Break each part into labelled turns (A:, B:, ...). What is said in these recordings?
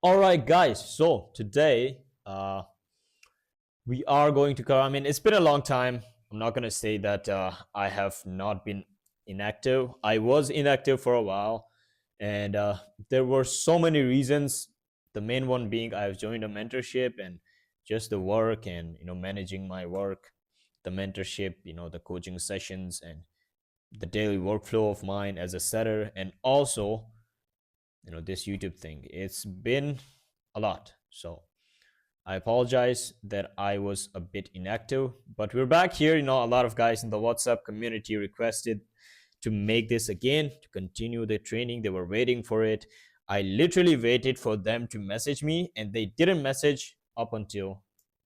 A: All right, guys. So today we are going to cover. I mean, it's been a long time. I'm not going to say that I have not been inactive. I was inactive for a while, and there were so many reasons. The main one being I've joined a mentorship and just the work and managing my work, the mentorship, the coaching sessions and the daily workflow of mine as a setter, and also this YouTube thing. It's been a lot. So I apologize that I was a bit inactive, but we're back here. A lot of guys in the WhatsApp community requested to make this again, to continue the training. They were waiting for it. I literally waited for them to message me, and they didn't message up until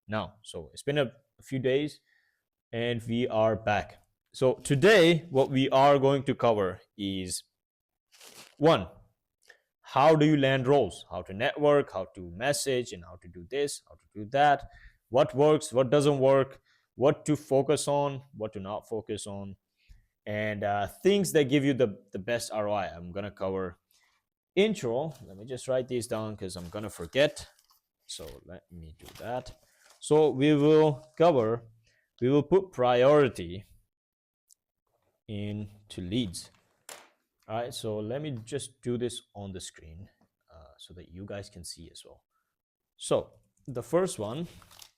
A: now. So it's been a few days, and we are back. So today, what we are going to cover is one, how do you land roles, how to network, how to message, and how to do this, how to do that, what works, what doesn't work, what to focus on, what to not focus on, and things that give you the best ROI. I'm going to cover intro. Let me just write these down because I'm going to forget. So let me do that. So we will put priority into leads. All right, so let me just do this on the screen so that you guys can see as well. So the first one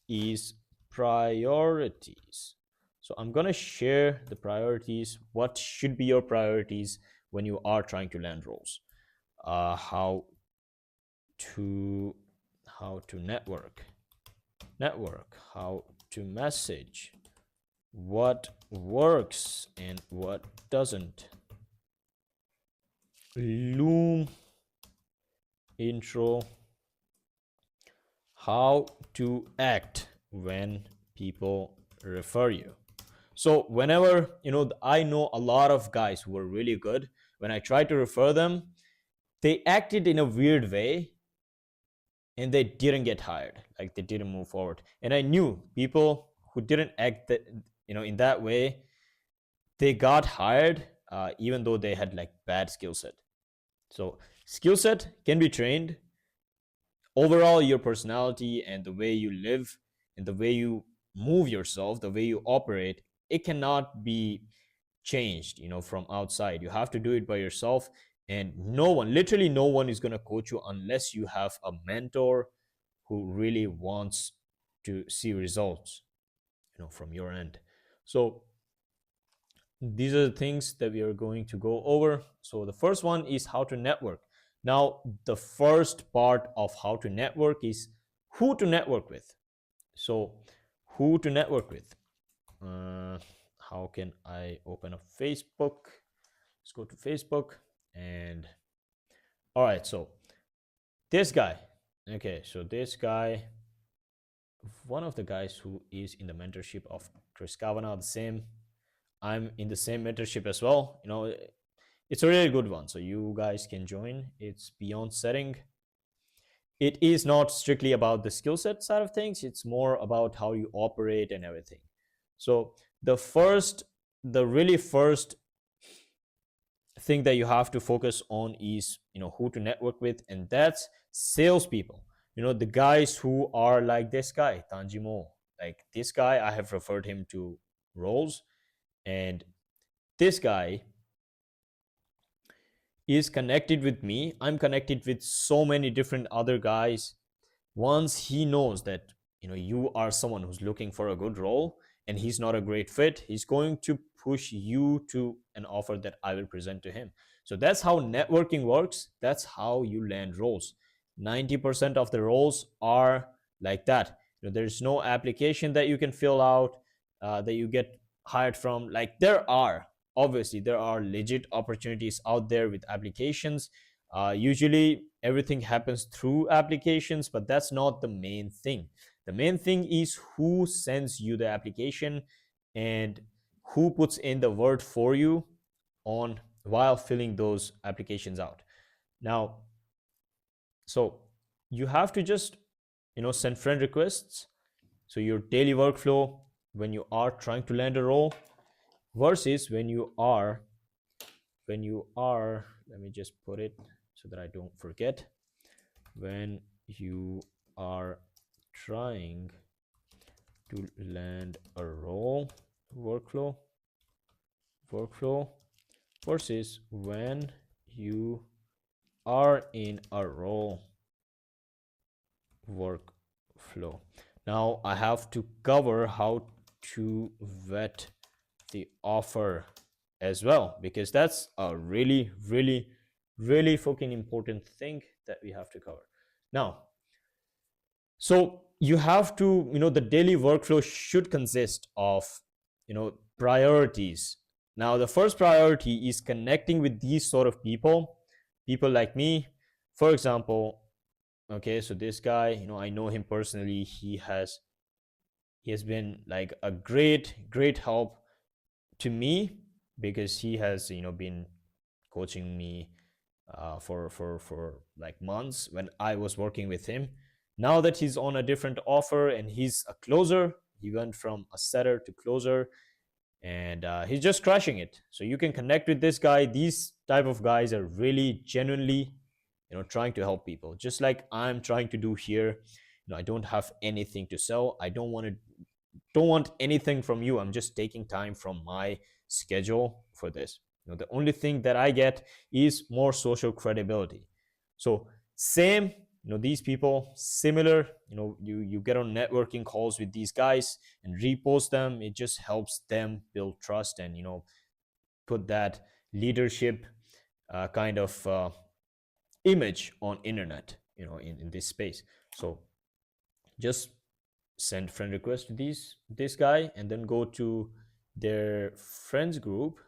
A: is priorities. So I'm going to share the priorities. What should be your priorities when you are trying to land roles? How to network, how to message, what works and what doesn't. Loom, intro, how to act when people refer you. So whenever I know a lot of guys who were really good, when I tried to refer them, they acted in a weird way and they didn't get hired, like they didn't move forward. And I knew people who didn't act in that way, they got hired even though they had like bad skill set. So skill set can be trained. Overall, your personality and the way you live and the way you move yourself, the way you operate, it cannot be changed, from outside. You have to do it by yourself, and literally no one is going to coach you unless you have a mentor who really wants to see results, from your end. So these are the things that we are going to go over. So the first one is how to network. Now, the first part of how to network is who to network with. So who to network with. How can I open up Facebook? Let's go to Facebook and all right. So this guy. Okay, so this guy, one of the guys who is in the mentorship of Chris Kavanagh, the same. I'm in the same mentorship as well. It's a really good one. So you guys can join. It's beyond setting. It is not strictly about the skill set side of things. It's more about how you operate and everything. So the really first thing that you have to focus on is, who to network with. And that's salespeople. The guys who are like this guy, Tanjimo. Like this guy, I have referred him to roles. And this guy is connected with me. I'm connected with so many different other guys. Once he knows that you are someone who's looking for a good role and he's not a great fit, he's going to push you to an offer that I will present to him. So that's how networking works. That's how you land roles. 90% of the roles are like that. There's no application that you can fill out that you get hired from. Like there are legit opportunities out there with applications. Usually everything happens through applications, but that's not the main thing. The main thing is who sends you the application and who puts in the word for you while filling those applications out. Now, so you have to just send friend requests. So your daily workflow when you are trying to land a role versus when you are, let me just put it so that I don't forget. when you are trying to land a role workflow versus when you are in a role workflow. Now I have to cover how to vet the offer as well, because that's a really fucking important thing that we have to cover. Now, so you have to, the daily workflow should consist of, priorities. Now, the first priority is connecting with these sort of people like me. For example, okay, so this guy, I know him personally. He has been like a great help to me, because he has, been coaching me for like months when I was working with him. Now that he's on a different offer and he's a closer, he went from a setter to closer, and he's just crushing it. So you can connect with this guy. These type of guys are really genuinely, trying to help people, just like I'm trying to do here. I don't have anything to sell. I don't want anything from you. I'm just taking time from my schedule for this. The only thing that I get is more social credibility. So same, these people similar, you get on networking calls with these guys and repost them. It just helps them build trust and put that leadership kind of image on internet, in this space. So just send friend request to this guy, and then their friends group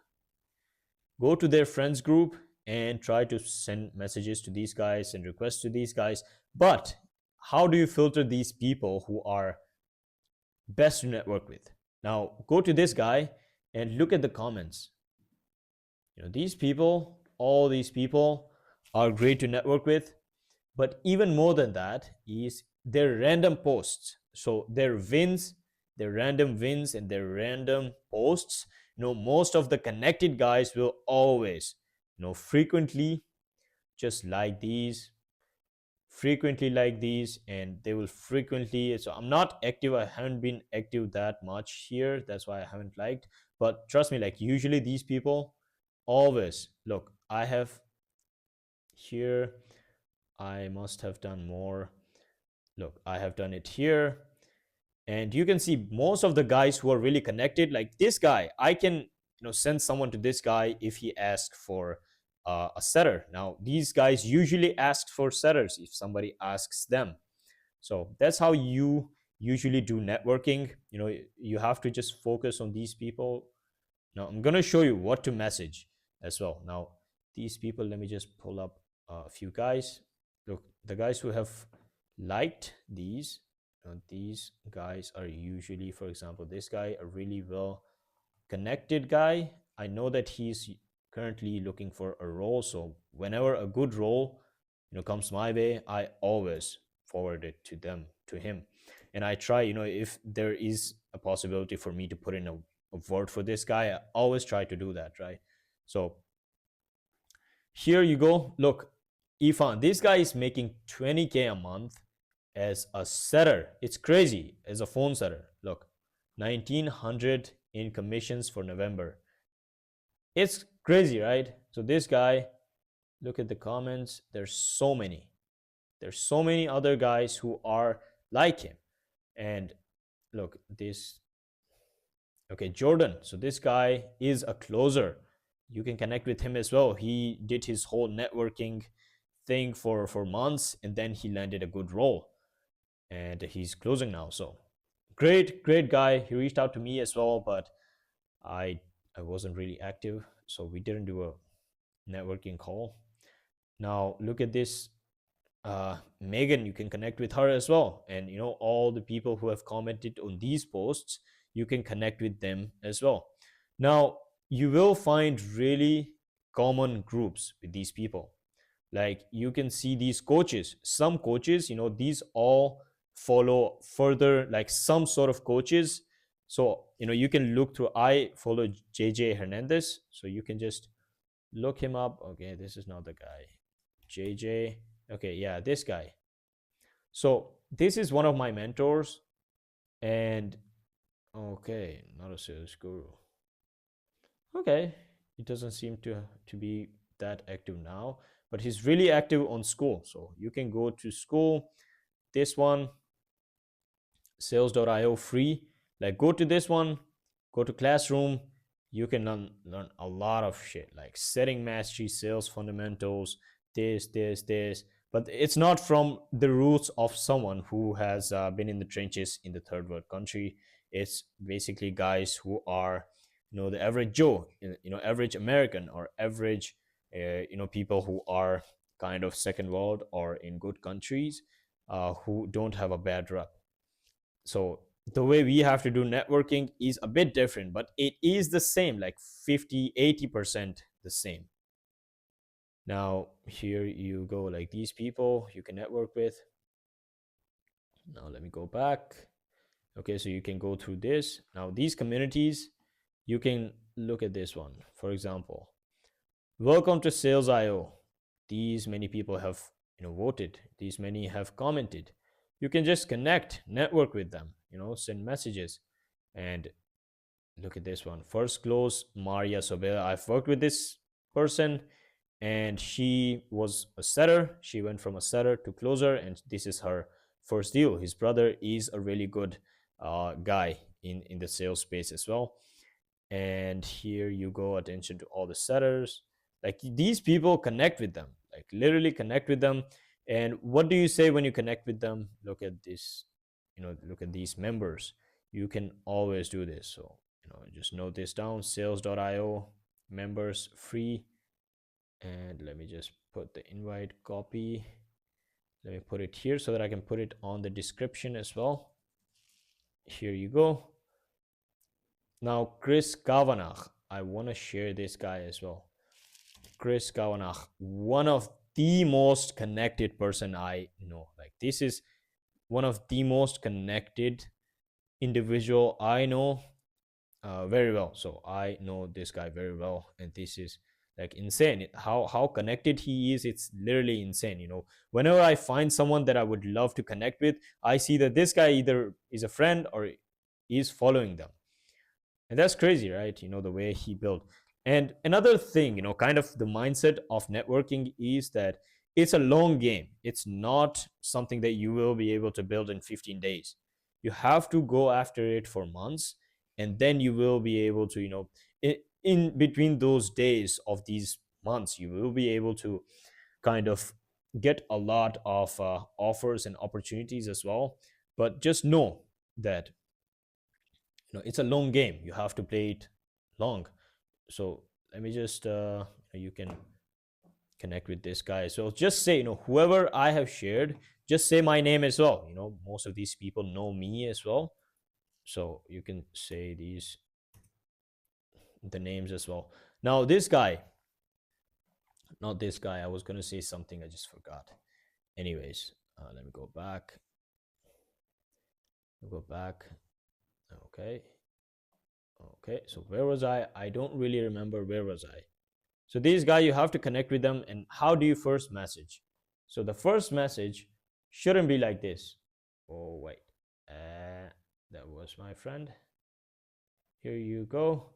A: go to their friends group and try to send messages to these guys and requests to these guys. But how do you filter these people who are best to network with? Now go to this guy and look at the comments. These people, all these people are great to network with. But even more than that is their random posts. So their random wins and their random posts, most of the connected guys will always, frequently just like these, and they will frequently. So I'm not active. I haven't been active that much here. That's why I haven't liked. But trust me, like usually these people always look. I have here, I must have done more. Look, I have done it here. And you can see most of the guys who are really connected, like this guy, I can send someone to this guy if he asks for a setter. Now, these guys usually ask for setters if somebody asks them. So that's how you usually do networking. You have to just focus on these people. Now, I'm going to show you what to message as well. Now, these people, let me just pull up a few guys. Look, the guys who have liked these guys are usually, for example, this guy, a really well connected guy. I know that he's currently looking for a role. So whenever a good role, comes my way, I always forward it to him. And I try, if there is a possibility for me to put in a word for this guy, I always try to do that, right? So here you go. Look, Ifan, this guy is making 20K a month as a setter. It's crazy, as a phone setter. Look, 1900 in commissions for November. It's crazy, right? So this guy, look at the comments. There's so many other guys who are like him. And look, okay, Jordan. So this guy is a closer. You can connect with him as well. He did his whole networking thing for months, and then he landed a good role, and he's closing now. So great guy. He reached out to me as well, but I wasn't really active, so we didn't do a networking call. Now look at this, Megan. You can connect with her as well, and all the people who have commented on these posts, you can connect with them as well. Now you will find really common groups with these people. Like you can see these coaches, some coaches, these all follow further, like some sort of coaches. So you can look through. I follow JJ Hernandez, so you can just look him up. Okay, this is not the guy. JJ. Okay, yeah, this guy. So this is one of my mentors, and okay, not a sales guru. Okay, it doesn't seem to be that active now, but he's really active on school. So you can go to school. This one, sales.io free. Like go to this one, go to classroom. You can learn a lot of shit like setting mastery, sales fundamentals, this. But it's not from the roots of someone who has been in the trenches in the third world country. It's basically guys who are, the average Joe, average American or average, people who are kind of second world or in good countries, who don't have a bad rep. So the way we have to do networking is a bit different, but it is the same, like 50-80% the same. Now here you go, like these people you can network with. Now let me go back. Okay, so you can go through this. Now these communities, you can look at this one. For example, welcome to sales.io. These many people have voted, these many have commented. You can just connect, network with them, send messages. And look at this one, first close, Maria Sobela. I've worked with this person, and she was a setter. She went from a setter to closer, and this is her first deal. His brother is a really good guy in the sales space as well. And here you go, attention to all the setters. Like these people, connect with them, like literally connect with them. And what do you say when you connect with them? Look at this, look at these members. You can always do this. So just note this down, sales.io members free. And let me just put the invite copy. Let me put it here so that I can put it on the description as well. Here you go. Now, Chris Kavanagh, I want to share this guy as well. Chris Kavanagh, one of the most connected person I know. Like this is one of the most connected individual I know very well. So I know this guy very well, and this is like insane. How connected he is, it's literally insane. Whenever I find someone that I would love to connect with, I see that this guy either is a friend or is following them. And that's crazy, right? The way he built. And another thing, kind of the mindset of networking is that it's a long game. It's not something that you will be able to build in 15 days. You have to go after it for months, and then you will be able to, in between those days of these months, you will be able to kind of get a lot of offers and opportunities as well. But just know that it's a long game. You have to play it long. So let me just you can connect with this guy. So just say, whoever I have shared, just say my name as well. Most of these people know me as well, so you can say the names as well. Now this guy, not this guy, I was gonna say something, I just forgot. Anyways, let me go back. Okay. So where was I don't really remember where was I. So this guy, you have to connect with them. And how do you first message? So the first message shouldn't be like this. Oh wait, that was my friend. Here you go.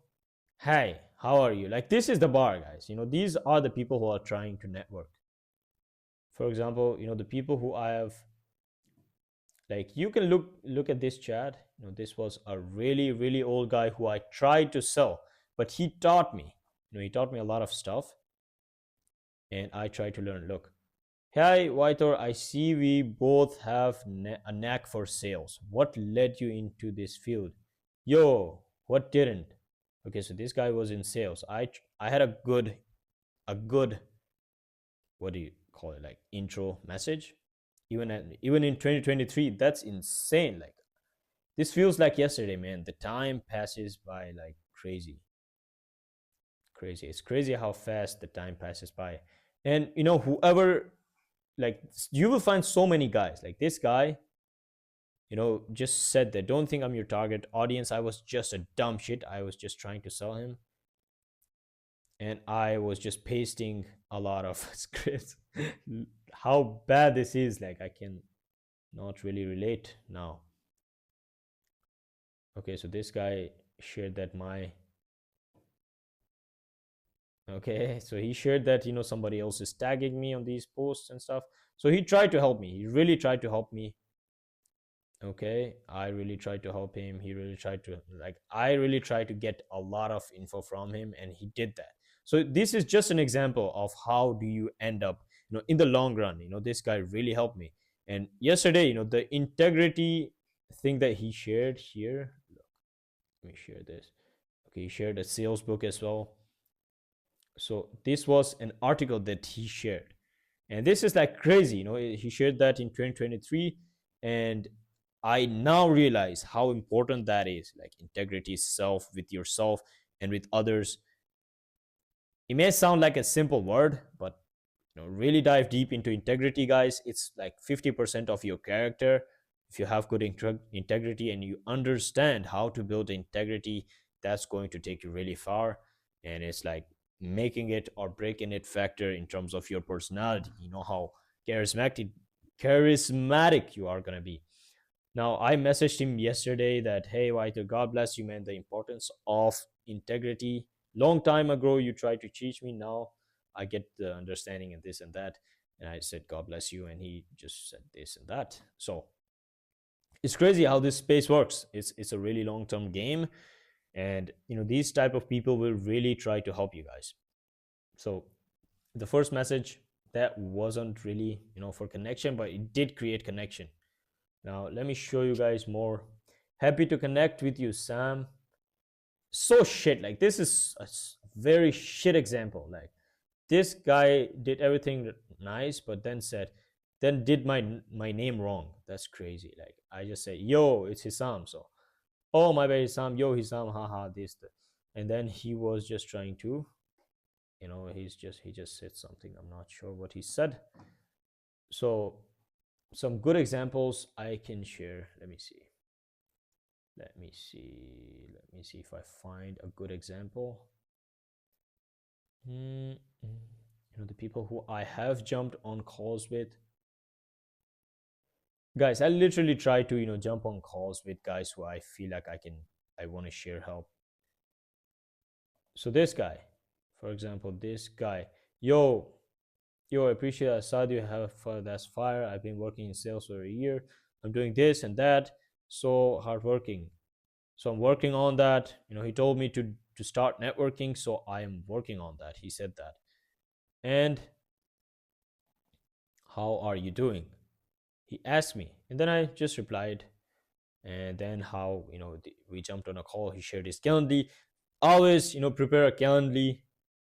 A: Hey, how are you? Like this is the bar, guys. These are the people who are trying to network. For example, the people who I have, like you can look at this chat. This was a really really old guy who I tried to sell, but he taught me. He taught me a lot of stuff, and I tried to learn. Look, hey Whitor, I see we both have a knack for sales. What led you into this field? Yo, what didn't? Okay, so this guy was in sales. I had a good, what do you call it, like intro message. Even in 2023, that's insane. Like this feels like yesterday, man. The time passes by like crazy. It's crazy how fast the time passes by. And whoever, like you will find so many guys like this guy, just said that don't think I'm your target audience. I was just a dumb shit. I was just trying to sell him, and I was just pasting a lot of scripts. How bad this is, like I can not really relate now. Okay, so this guy shared that my okay, so he shared that somebody else is tagging me on these posts and stuff. So he tried to help me. He really tried to help me. Okay, I really tried to help him. He really tried to, like, I really tried to get a lot of info from him, and he did that. So this is just an example of how do you end up, in the long run. This guy really helped me. And yesterday, the integrity thing that he shared here. Look, let me share this. Okay, he shared a sales book as well. So this was an article that he shared, and this is like crazy. He shared that in 2023, and I now realize how important that is. Like, integrity, self with yourself and with others. It may sound like a simple word, but really dive deep into integrity, guys. It's like 50% of your character. If you have good integrity and you understand how to build integrity, that's going to take you really far. And it's like making it or breaking it factor in terms of your personality. How charismatic you are going to be. Now, I messaged him yesterday that, hey, White, God bless you, man. The importance of integrity. Long time ago, you tried to teach me. Now I get the understanding and this and that. And I said, God bless you. And he just said this and that. So it's crazy how this space works. It's a really long term game. And, these type of people will really try to help you guys. So the first message, that wasn't really, for connection, but it did create connection. Now, let me show you guys more. Happy to connect with you, Sam. So shit. Like, this is a very shit example. Like, this guy did everything nice, but then did my name wrong. That's crazy. Like, I just say, yo, it's Hisam. So, oh, my bad, Hisam. Yo, Hisam, haha, this. And then he was just trying to, he just said something. I'm not sure what he said. So, some good examples I can share. Let me see. Let me see if I find a good example. The people who I have jumped on calls with. Guys, I literally try to, jump on calls with guys who I feel like I want to share help. So this guy, for example, this guy, yo, I appreciate I saw you have that's fire. I've been working in sales for a year. I'm doing this and that. So hardworking. So I'm working on that. He told me to start networking, so I am working on that. He said that. And how are you doing? He asked me, and then I just replied. And then how we jumped on a call. He shared his Calendly. Always prepare a Calendly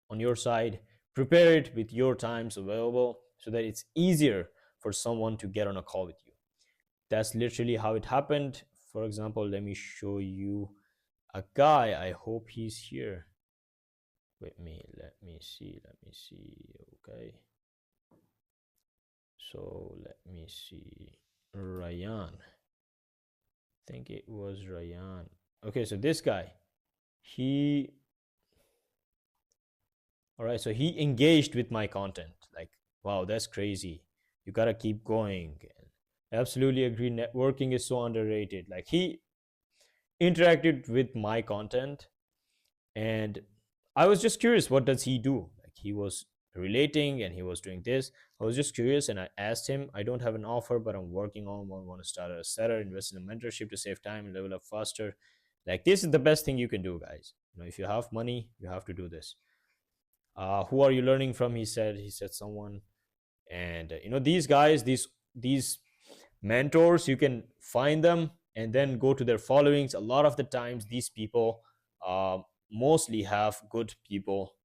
A: on your side. Prepare it with your times available so that it's easier for someone to get on a call with you. That's literally how it happened. For example, let me show you a guy. I hope he's here with me. Let me see. Okay, so let me see. Ryan, I think it was Ryan. Okay, so this guy, he all right, so he engaged with my content. Like, wow, that's crazy. You gotta keep going. Absolutely agree, networking is so underrated. Like, he interacted with my content, and I was just curious, what does he do? Like, he was relating and he was doing this. I was just curious, and I asked him, I don't have an offer, but I'm working on one. Want to start a setter, invest in a mentorship to save time and level up faster. Like, this is the best thing you can do, guys. If you have money, you have to do this. Who are you learning from? He said someone. And these guys, these mentors, you can find them and then go to their followings. A lot of the times these people mostly have good people,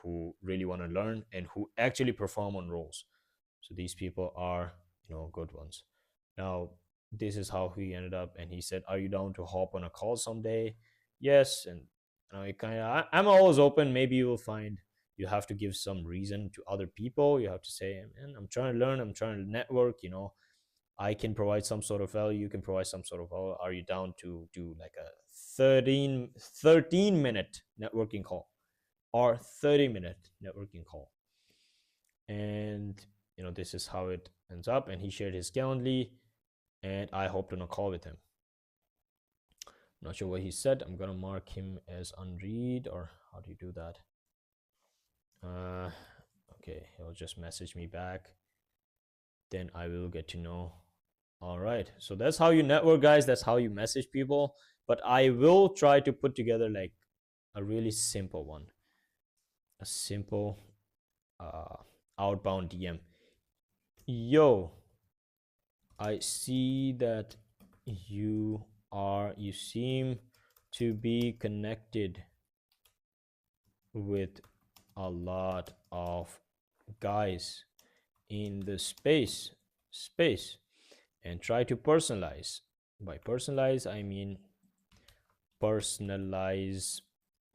A: who really want to learn and who actually perform on roles. So these people are, good ones. Now, this is how he ended up, and he said, are you down to hop on a call someday? Yes. And I'm always open. Maybe you will find you have to give some reason to other people. You have to say, man, I'm trying to learn, I'm trying to network. I can provide some sort of value, you can provide some sort of value. Are you down to do like a 13-minute networking call or 30-minute networking call? And this is how it ends up. And he shared his Calendly. and I hopped on a call with him. Not sure what he said. I'm gonna mark him as unread, or how do you do that? uh okay, he'll just message me back, then I will get to know. All right, so that's how you network, guys. That's how you message people. But I will try to put together like a really simple one, a simple uh outbound DM. Yo, I see that you seem to be connected with a lot of guys in the space, and try to personalize. By personalize, I mean personalize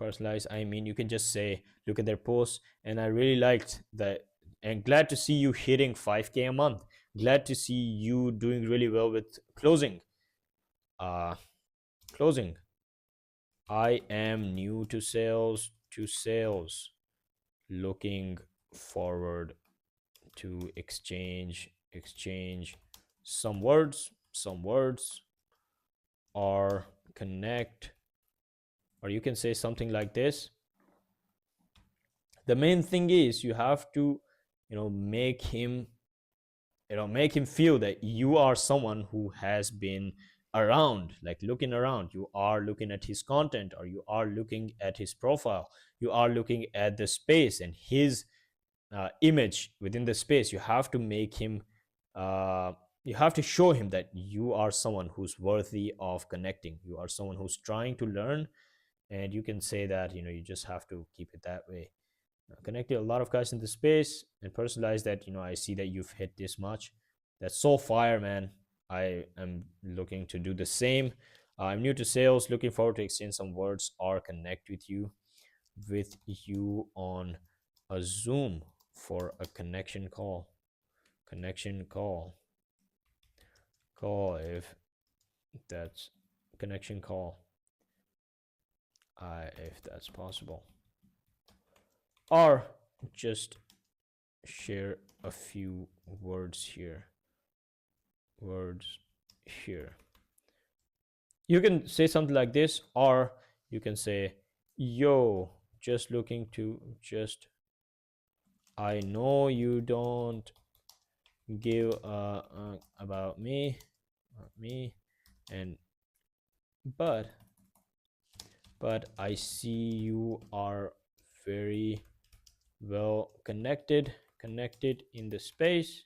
A: personalize, I mean you can just say look at their posts, and I really liked that, and glad to see you hitting 5K a month, glad to see you doing really well with uh closing. I am new to sales, looking forward to exchange some words or connect. Or you can say something like this. The main thing is you have to, make him feel that you are someone who has been around, like looking around. You are looking at his content, or you are looking at his profile, you are looking at the space and his image within the space. You have to make him you have to show him that you are someone who's worthy of connecting, you are someone who's trying to learn. And you can say that, you just have to keep it that way. Connected a lot of guys in the space and personalize that, I see that you've hit this much. That's so fire, man. I am looking to do the same. I'm new to sales, looking forward to exchange some words or connect with you on a Zoom for a connection call, if that's connection call, if that's possible, or just share a few words here. You can say something like this, or you can say, yo, just I know you don't give about me, and but I see you are very well connected in the space.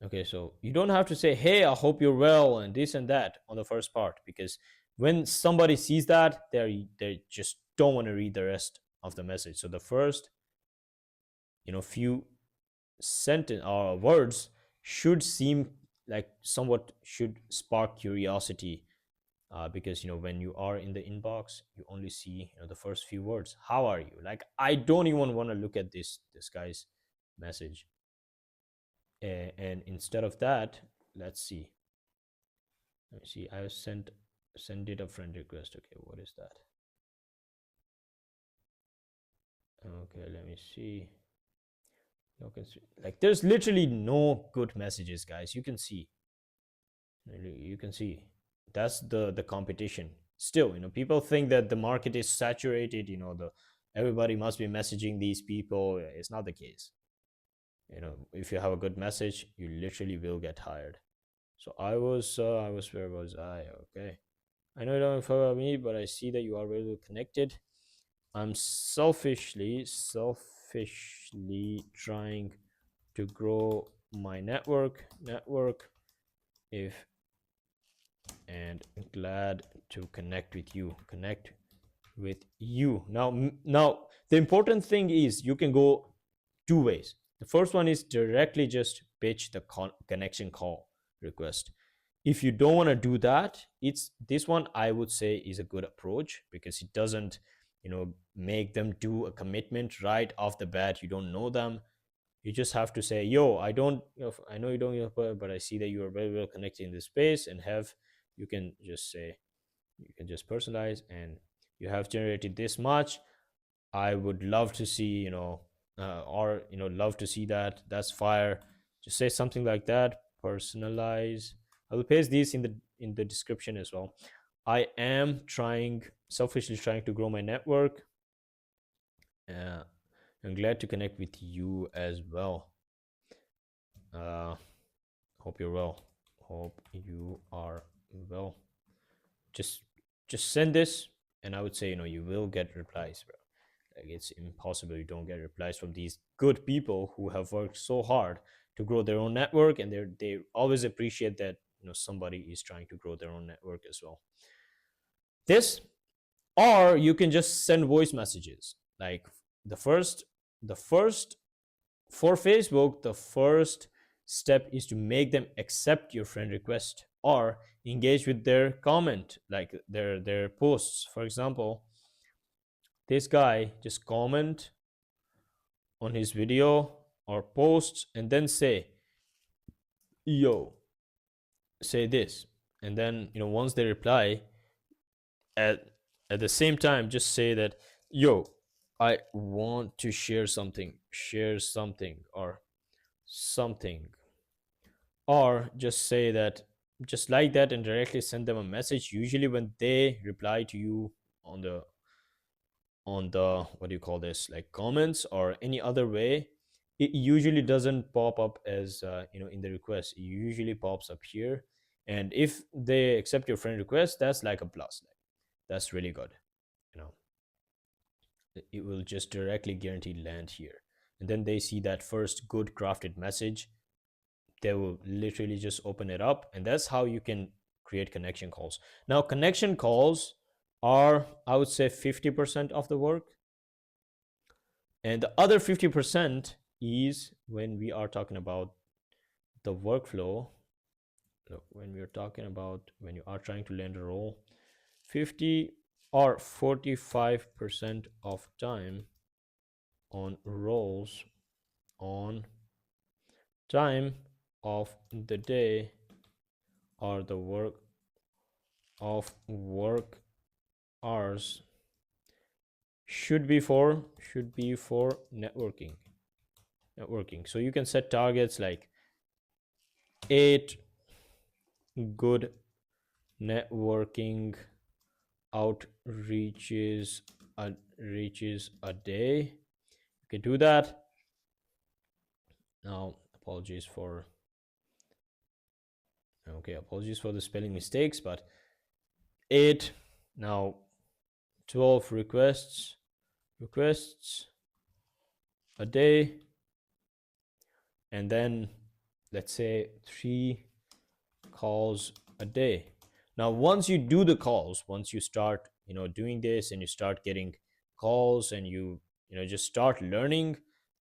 A: Okay, so you don't have to say, hey, I hope you're well and this and that on the first part, because when somebody sees that, they just don't want to read the rest of the message. So the first, few sentence or words should seem like somewhat should spark curiosity, because when you are in the inbox, you only see the first few words. How are you? Like, I don't even want to look at this guy's message. And instead of that, let's see. Let me see. I send it a friend request. Okay, what is that? Okay, let me see. Like, there's literally no good messages, guys. You can see. That's the competition. Still, people think that the market is saturated. The everybody must be messaging these people. It's not the case. If you have a good message, you literally will get hired. So where was I? Okay. I know you don't follow me, but I see that you are really connected. I'm selfishly trying to grow my network, if and glad to connect with you. Now the important thing is you can go two ways. The first one is directly just pitch the connection call request. If you don't want to do that, it's this one I would say is a good approach, because it doesn't make them do a commitment right off the bat. You don't know them. You just have to say, yo, I know you don't, but I see that you are very well connected in this space, and you can just say, you can just personalize, and you have generated this much. I would love to see or love to see that. That's fire. Just say something like that. Personalize. I will paste these in the description as well. I am trying, selfishly trying to grow my network. uh, I'm glad to connect with you as well. uh, Hope you're well. Hope you are well. just just send this, and I would say, you will get replies, bro. Like, it's impossible you don't get replies from these good people who have worked so hard to grow their own network, and they always appreciate that somebody is trying to grow their own network as well. This, or you can just send voice messages. Like, the first for Facebook, the first step is to make them accept your friend request or engage with their comment, like their posts. For example, this guy just comment on his video or posts, and then say, yo, say this. And then, once they reply, at at the same time, just say that, yo, I want to share something, or something. Or just say that, just like that, and directly send them a message. Usually when they reply to you on the what do you call this, like comments or any other way, it usually doesn't pop up as in the request. It usually pops up here. And if they accept your friend request, that's like a plus. Like, that's really good. you know it will just directly guaranteed land here. And then they see that first good crafted message, they will literally just open it up. And that's how you can create connection calls. Now, connection calls are, I would say, 50% of the work. And the other 50% is when we are talking about the workflow. When we are talking about when you are trying to land a role, 50 or 45% of time on roles, on time of the day, or the work of work hours should be for networking. So you can set targets like 8 good networking outreaches reaches a day. You can do that. Now, apologies for the spelling mistakes, but 8, now 12 requests a day, and then let's say 3 calls a day. Now, once you do the calls, once you start doing this, and you start getting calls, and you just start learning,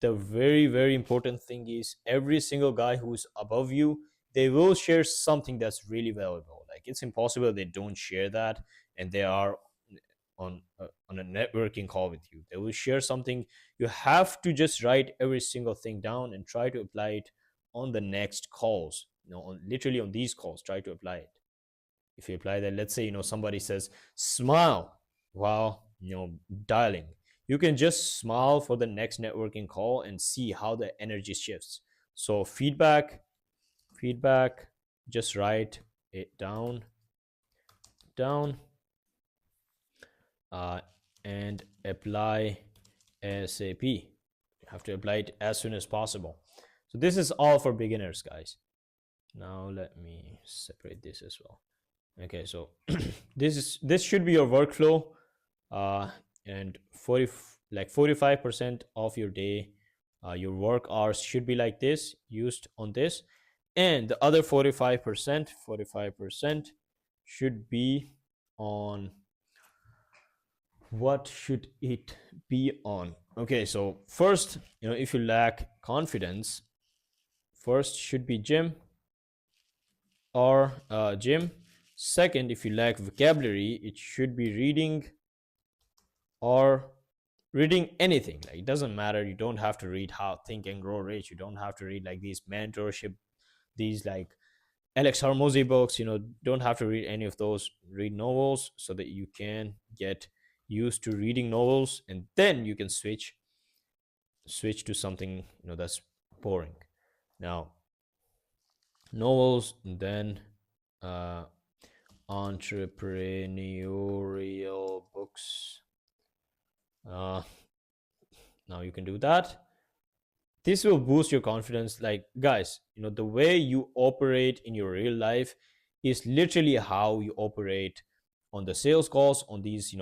A: the very, very important thing is, every single guy who's above you, they will share something that's really valuable. Like, it's impossible they don't share that, and they are on a networking call with you. They will share something. You have to just write every single thing down and try to apply it on the next calls. Literally on these calls, try to apply it. If you apply that, let's say somebody says smile while dialing, you can just smile for the next networking call and see how the energy shifts. So feedback, just write it down, uh, and apply ASAP. You have to apply it as soon as possible. So this is all for beginners, guys. Now let me separate this as well. Okay, so this should be your workflow, and 45% of your day, your work hours should be like this, used on this, and the other 45% should be on, what should it be on? Okay, so first, if you lack confidence, first should be gym or gym. Second, if you lack vocabulary, it should be reading or reading anything. Like, it doesn't matter. You don't have to read How Think and Grow Rich. You don't have to read like these mentorship, these like Alex Hormozy books. Don't have to read any of those. Read novels so that you can get used to reading novels, and then you can switch switch to something that's boring. Now, novels, then uh, entrepreneurial books. Uh, Now you can do that. This will boost your confidence. Like, guys, the way you operate in your real life is literally how you operate on the sales calls, on these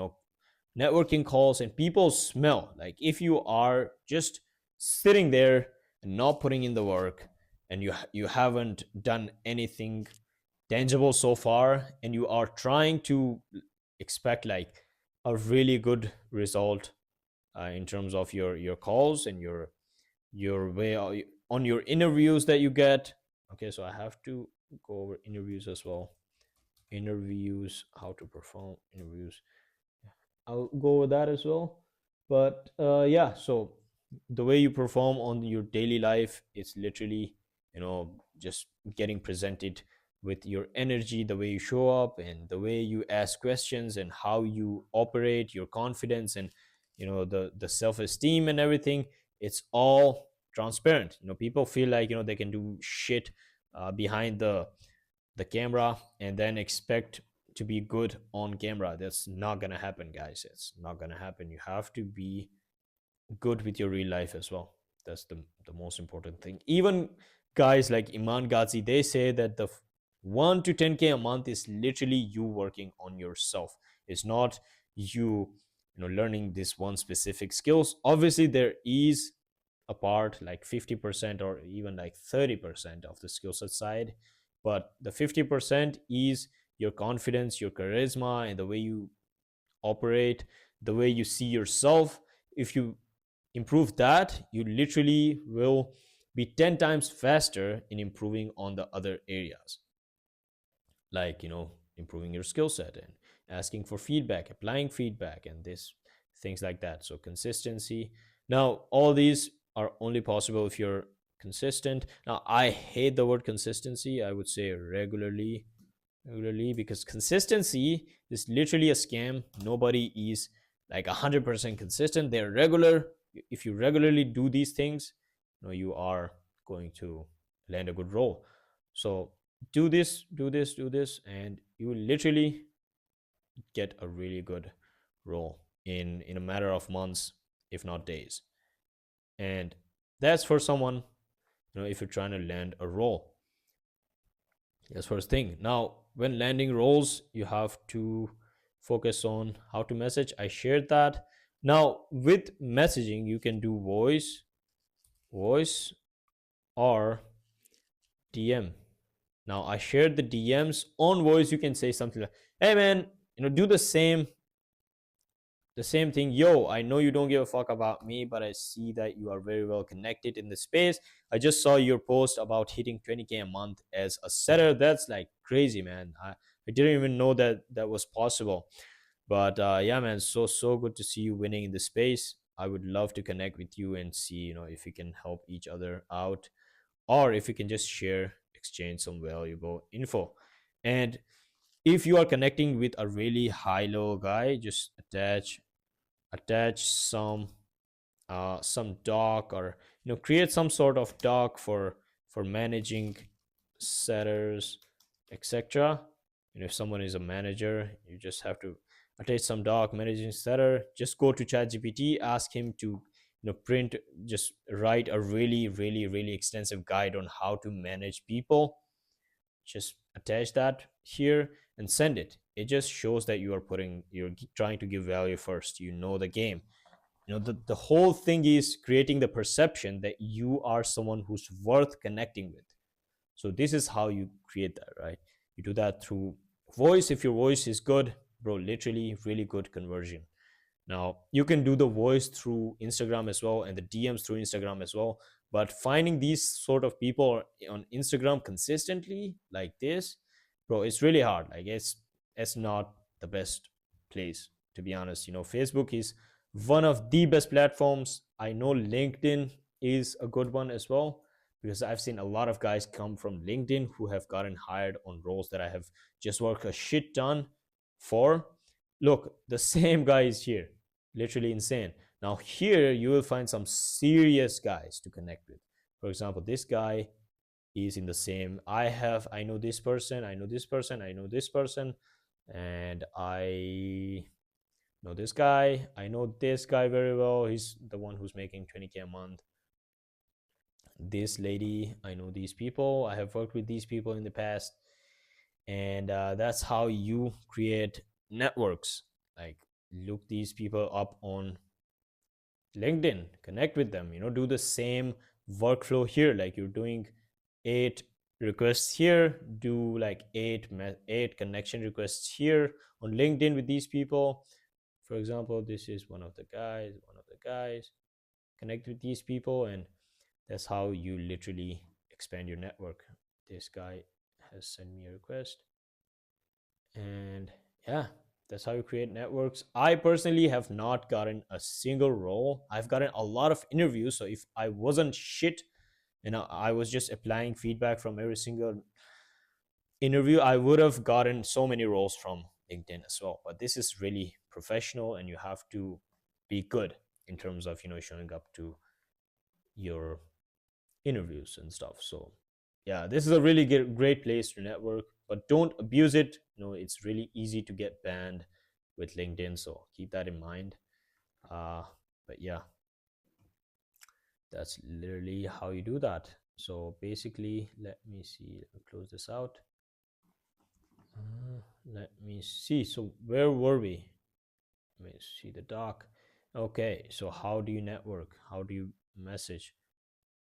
A: networking calls, and people smell like if you are just sitting there and not putting in the work, and you haven't done anything tangible so far, and you are trying to expect like a really good result in terms of your calls and your way on your interviews that you get. Okay, so I have to go over interviews as well. Interviews, how to perform interviews. I'll go over that as well. But yeah, so the way you perform on your daily life is literally, just getting presented with your energy, the way you show up, and the way you ask questions, and how you operate, your confidence, and the self-esteem and everything. It's all transparent. People feel like they can do shit behind the camera and then expect to be good on camera. That's not gonna happen, guys. It's not gonna happen. You have to be good with your real life as well. That's the most important thing. Even guys like Iman Ghazi, they say that the 1 to 10K a month is literally you working on yourself. It's not learning this one specific skills. Obviously there is a part like 50% or even like 30% of the skill set side, but the 50% is your confidence, your charisma, and the way you operate, the way you see yourself. If you improve that, you literally will be 10 times faster in improving on the other areas, like improving your skill set and asking for feedback, applying feedback, and this things like that. So consistency. Now all these are only possible if you're consistent. Now I hate the word consistency. I would say regularly, because consistency is literally a scam. Nobody is like 100% consistent. They're regular. If you regularly do these things, you are going to land a good role. So do this, do this, do this, and you will literally get a really good role in a matter of months, if not days. And that's for someone, if you're trying to land a role. That's first thing. Now, when landing roles, you have to focus on how to message. I shared that. Now, with messaging, you can do voice or DM. Now, I shared the DMs on voice. You can say something like, "Hey, man, do the same thing. Yo, I know you don't give a fuck about me, but I see that you are very well connected in the space. I just saw your post about hitting 20K a month as a setter. That's like crazy, man. I didn't even know that that was possible. But yeah, man, so good to see you winning in the space. I would love to connect with you and see, if we can help each other out, or if we can just share, exchange some valuable info. And if you are connecting with a really high low guy, just attach some doc, or create some sort of doc for managing setters, etc. If someone is a manager, you just have to attach some doc managing setter. Just go to ChatGPT, ask him to print, just write a really really really extensive guide on how to manage people. Just attach that here and send it. It just shows that you're trying to give value first. The game. The whole thing is creating the perception that you are someone who's worth connecting with. So this is how you create that, right? You do that through voice. If your voice is good, bro, literally really good conversion. Now, you can do the voice through Instagram as well, and the DMs through Instagram as well. But finding these sort of people on Instagram consistently like this, bro, it's really hard. Like, it's not the best place, to be honest. Facebook is one of the best platforms. I know LinkedIn is a good one as well, because I've seen a lot of guys come from LinkedIn who have gotten hired on roles that I have just worked a shit ton for. Look, the same guy is here. Literally insane. Now here you will find some serious guys to connect with. For example, this guy is in the same. I know this person, I know this person, I know this person, and I know this guy. I know this guy very well. He's the one who's making 20K a month. This lady, I know these people. I have worked with these people in the past. And that's how you create networks. Like, look these people up on LinkedIn, connect with them, do the same workflow here. Like, you're doing 8 requests here, do like eight connection requests here on LinkedIn with these people. For example, this is one of the guys, connect with these people, and that's how you literally expand your network. This guy has sent me a request, and yeah, that's how you create networks. I personally have not gotten a single role. I've gotten a lot of interviews. So if I wasn't shit and I was just applying feedback from every single interview, I would have gotten so many roles from LinkedIn as well. But this is really professional, and you have to be good in terms of showing up to your interviews and stuff. So yeah, this is a really great place to network, but don't abuse it. It's really easy to get banned with LinkedIn, so keep that in mind. uh but yeah, that's literally how you do that. So basically, let me see, let me close this out. Let me see, so where were we? Let me see the doc. Okay, so how do you network, how do you message,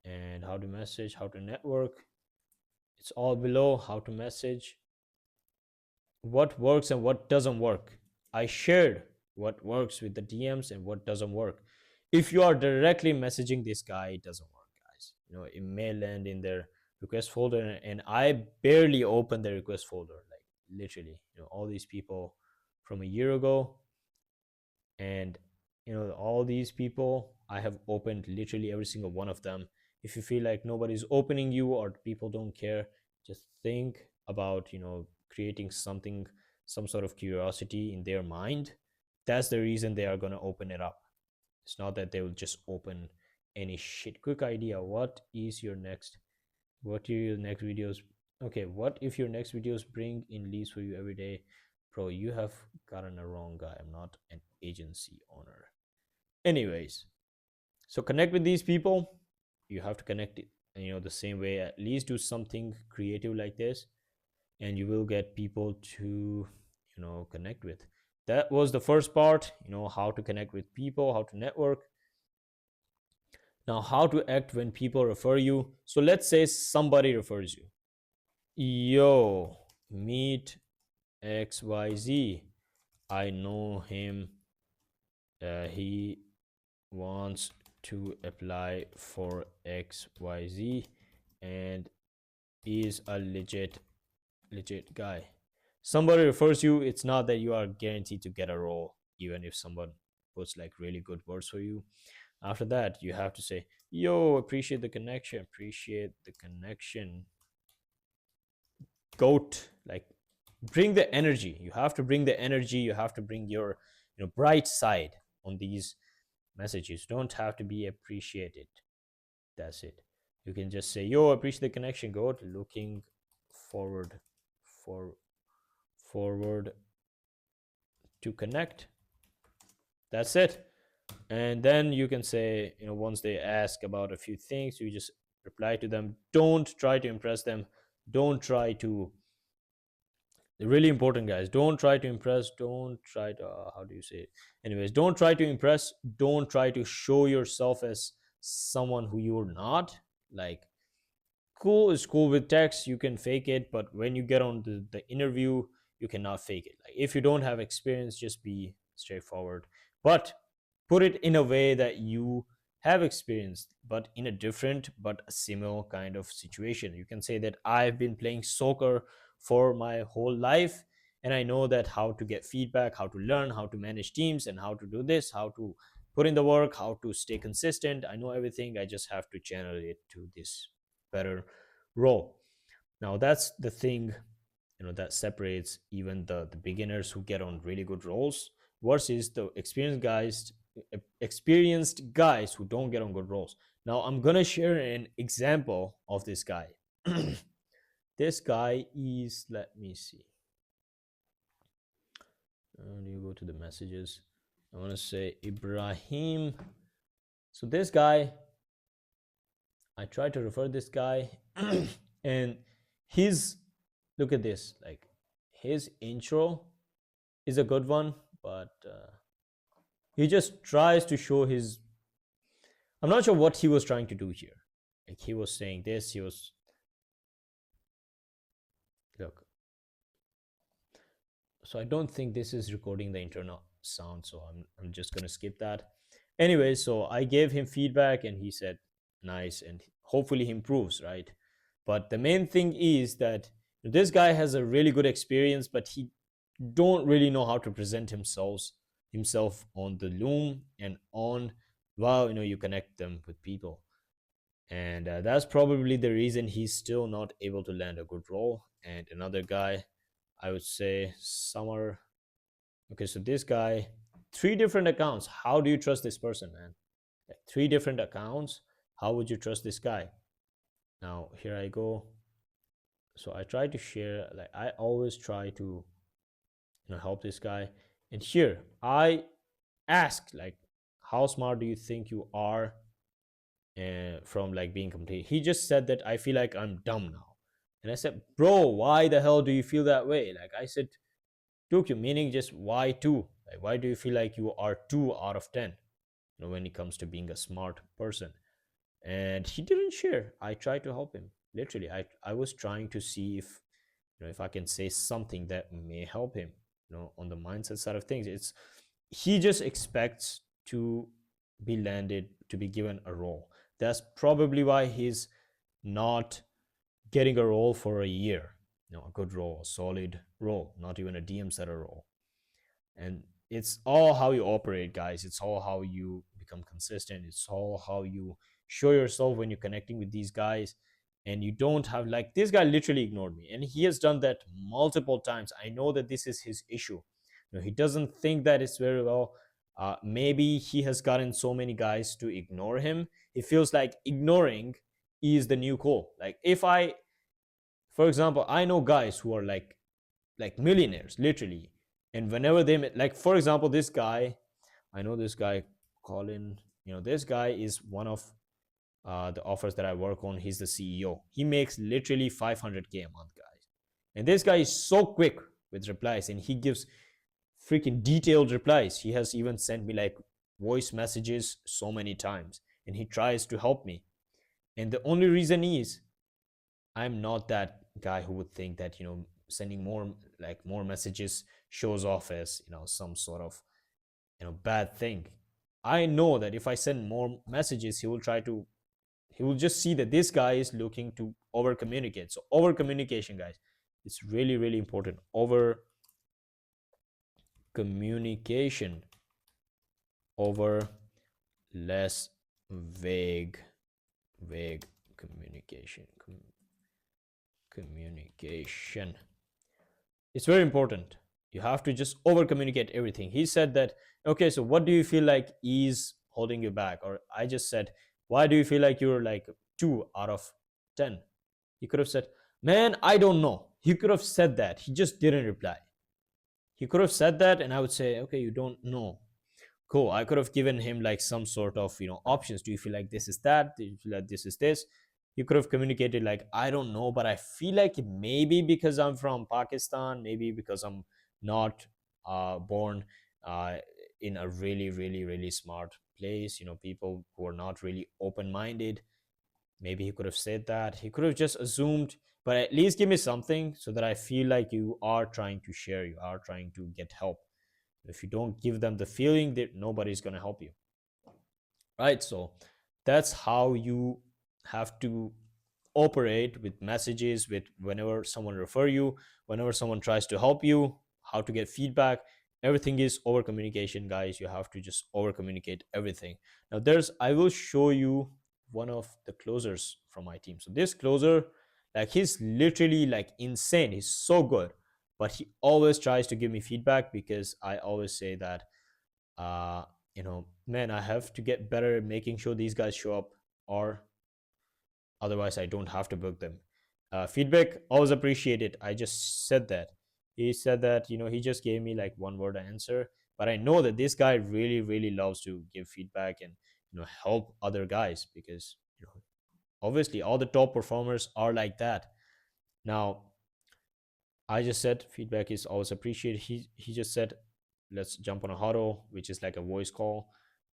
A: and how to message, how to network. It's all below. How to message, what works and what doesn't work. I shared what works with the DMs and what doesn't work. If you are directly messaging this guy, it doesn't work, guys. It may land in their request folder, and I barely open the request folder, like literally. All these people from a year ago, and all these people, I have opened literally every single one of them. If you feel like nobody's opening you or people don't care, just think about creating something, some sort of curiosity in their mind. That's the reason they are going to open it up. It's not that they will just open any shit. Quick idea, what are your next videos? Okay, what if your next videos bring in leads for you every day? Bro, you have gotten a wrong guy. I'm not an agency owner. Anyways, so connect with these people. You have to connect it, the same way. At least do something creative like this, and you will get people to connect with. That was the first part, how to connect with people, how to network. Now, how to act when people refer you. So let's say somebody refers you. Yo, meet XYZ. I know him. He wants to apply for XYZ and is a legit guy. Somebody refers you, it's not that you are guaranteed to get a role, even if someone puts like really good words for you. After that, you have to say, yo, appreciate the connection, goat. Like, bring the energy. You have to bring the energy. You have to bring your bright side on these messages. Don't have to be appreciated. That's it. You can just say, yo, appreciate the connection, goat, looking forward for forward to connect. That's it. And then you can say, once they ask about a few things, you just reply to them. Don't try to impress them. Don't try to, really important, guys, don't try to impress. Don't try to, how do you say it? Anyways, don't try to impress. Don't try to show yourself as someone who you're not. Like, cool is cool with text, you can fake it, but when you get on the interview, you cannot fake it. Like, if you don't have experience, just be straightforward, but put it in a way that you have experience, but in a different but a similar kind of situation. You can say that I've been playing soccer for my whole life, and I know that how to get feedback, how to learn, how to manage teams, and how to do this, how to put in the work, how to stay consistent. I know everything, I just have to channel it to this better role. Now that's the thing, that separates even the beginners who get on really good roles versus the experienced guys experienced guys who don't get on good roles. Now I'm gonna share an example of this guy. This guy is, let me see. Do you go to the messages? I want to say Ibrahim. So this guy, I tried to refer this guy, and his, look at this, like his intro is a good one, but he just tries to show his. I'm not sure what he was trying to do here. Like he was saying this, he was, look. So I don't think this is recording the internal sound, so I'm just gonna skip that. Anyway, so I gave him feedback and he said nice, and hopefully he improves, right? But the main thing is that this guy has a really good experience, but he don't really know how to present himself on the loom and on while you connect them with people. And that's probably the reason he's still not able to land a good role. And another guy, I would say Summer. Okay, so this guy, 3 different accounts. How do you trust this person, man? Like 3 different accounts. How would you trust this guy? Now here I go. So I try to share, like I always try to help this guy. And here I ask, like, how smart do you think you are from like being complete? He just said that I feel like I'm dumb now. And I said, bro, why the hell do you feel that way? Like I said, took you, meaning just why 2? Like why do you feel like you are 2 out of 10? When it comes to being a smart person. And he didn't share. I tried to help him. Literally, I was trying to see if I can say something that may help him, on the mindset side of things. It's he just expects to be landed, to be given a role. That's probably why he's not getting a role for a year. A good role, a solid role, not even a DM setter role. And it's all how you operate, guys. It's all how you become consistent. It's all how you show yourself when you're connecting with these guys. And you don't have, like, this guy literally ignored me, and he has done that multiple times. I know that this is his issue. He doesn't think that it's very well. Maybe he has gotten so many guys to ignore him. He feels like ignoring is the new cool. Like if I, for example, I know guys who are like millionaires, literally. And whenever they, like, for example, this guy, I know this guy, Colin, this guy is one of the offers that I work on. He's the CEO. He makes literally 500K a month, guys. And this guy is so quick with replies, and he gives freaking detailed replies. He has even sent me like voice messages so many times, and he tries to help me. And the only reason is I'm not that guy who would think that sending more messages shows off as some sort of bad thing. I know that if I send more messages, he will just see that this guy is looking to over communicate. So over communication, guys, it's really, really important. Over communication over less vague communication. Communication, it's very important. You have to just over communicate everything. He said that, okay, so what do you feel like is holding you back? Or I just said, why do you feel like you're like 2 out of 10? He could have said, man, I don't know. He could have said that. He just didn't reply. He could have said that, and I would say, okay, you don't know. Cool. I could have given him like some sort of options. Do you feel like this is that? Do you feel like this is this? You could have communicated like, I don't know, but I feel like maybe because I'm from Pakistan, maybe because I'm not born in a really, really, really smart place, people who are not really open-minded. Maybe he could have said that. He could have just assumed, but at least give me something so that I feel like you are trying to share, you are trying to get help. If you don't give them the feeling, that nobody's going to help you, right? So that's how you have to operate with messages, with whenever someone refer you, whenever someone tries to help you, how to get feedback. Everything is over communication, guys. You have to just over communicate everything. Now I will show you one of the closers from my team. So this closer, like, he's literally like insane. He's so good, but he always tries to give me feedback because I always say that Man, I have to get better at making sure these guys show up, or otherwise I don't have to book them. Feedback always appreciated. I just said that. He said that he just gave me like one word answer, but I know that this guy really really loves to give feedback and help other guys, because obviously all the top performers are like that. Now, I just said feedback is always appreciated. He just said, let's jump on a huddle, which is like a voice call.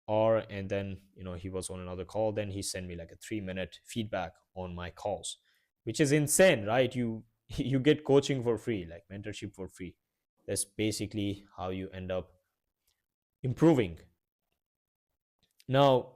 A: Or and then he was on another call. Then he sent me like a 3-minute feedback on my calls, which is insane, right? You get coaching for free, like mentorship for free. That's basically how you end up improving. Now,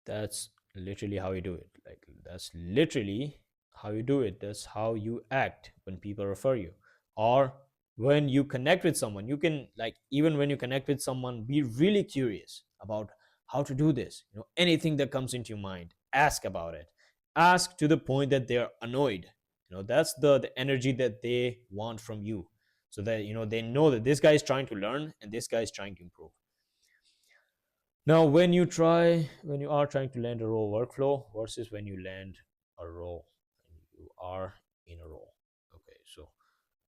A: that's literally how you do it. Like, that's literally how you do it. That's how you act when people refer you, or when you connect with someone. You can, like, even when you connect with someone, be really curious about how to do this. Anything that comes into your mind, ask about it. Ask to the point that they're annoyed. That's the energy that they want from you, so that they know that this guy is trying to learn and this guy is trying to improve. Now, when you are trying to land a role workflow versus when you land a role, when you are in a role. Okay, so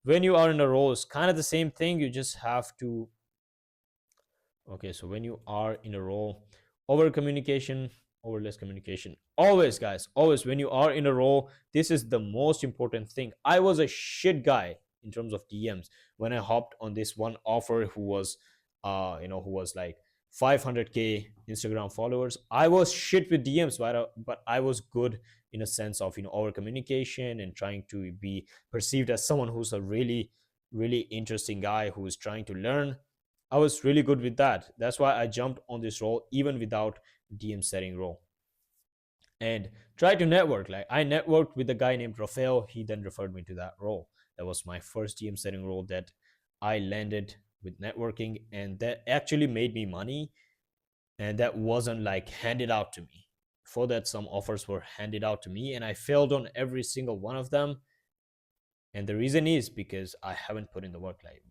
A: when you are in a role, it's kind of the same thing. You just have to. Okay, so when you are in a role, over communication, over less communication. Always, guys, always when you are in a role, this is the most important thing. I was a shit guy in terms of DMs when I hopped on this one offer who was like 500k Instagram followers. I was shit with DMs, but I was good in a sense of over communication and trying to be perceived as someone who's a really really interesting guy who is trying to learn. I was really good with that. That's why I jumped on this role even without DM setting role, and tried to network. Like, I networked with a guy named Rafael. He then referred me to that role. That was my first DM setting role that I landed with networking, and that actually made me money. And that wasn't like handed out to me. Before that, some offers were handed out to me, and I failed on every single one of them. And the reason is because I haven't put in the work. Like,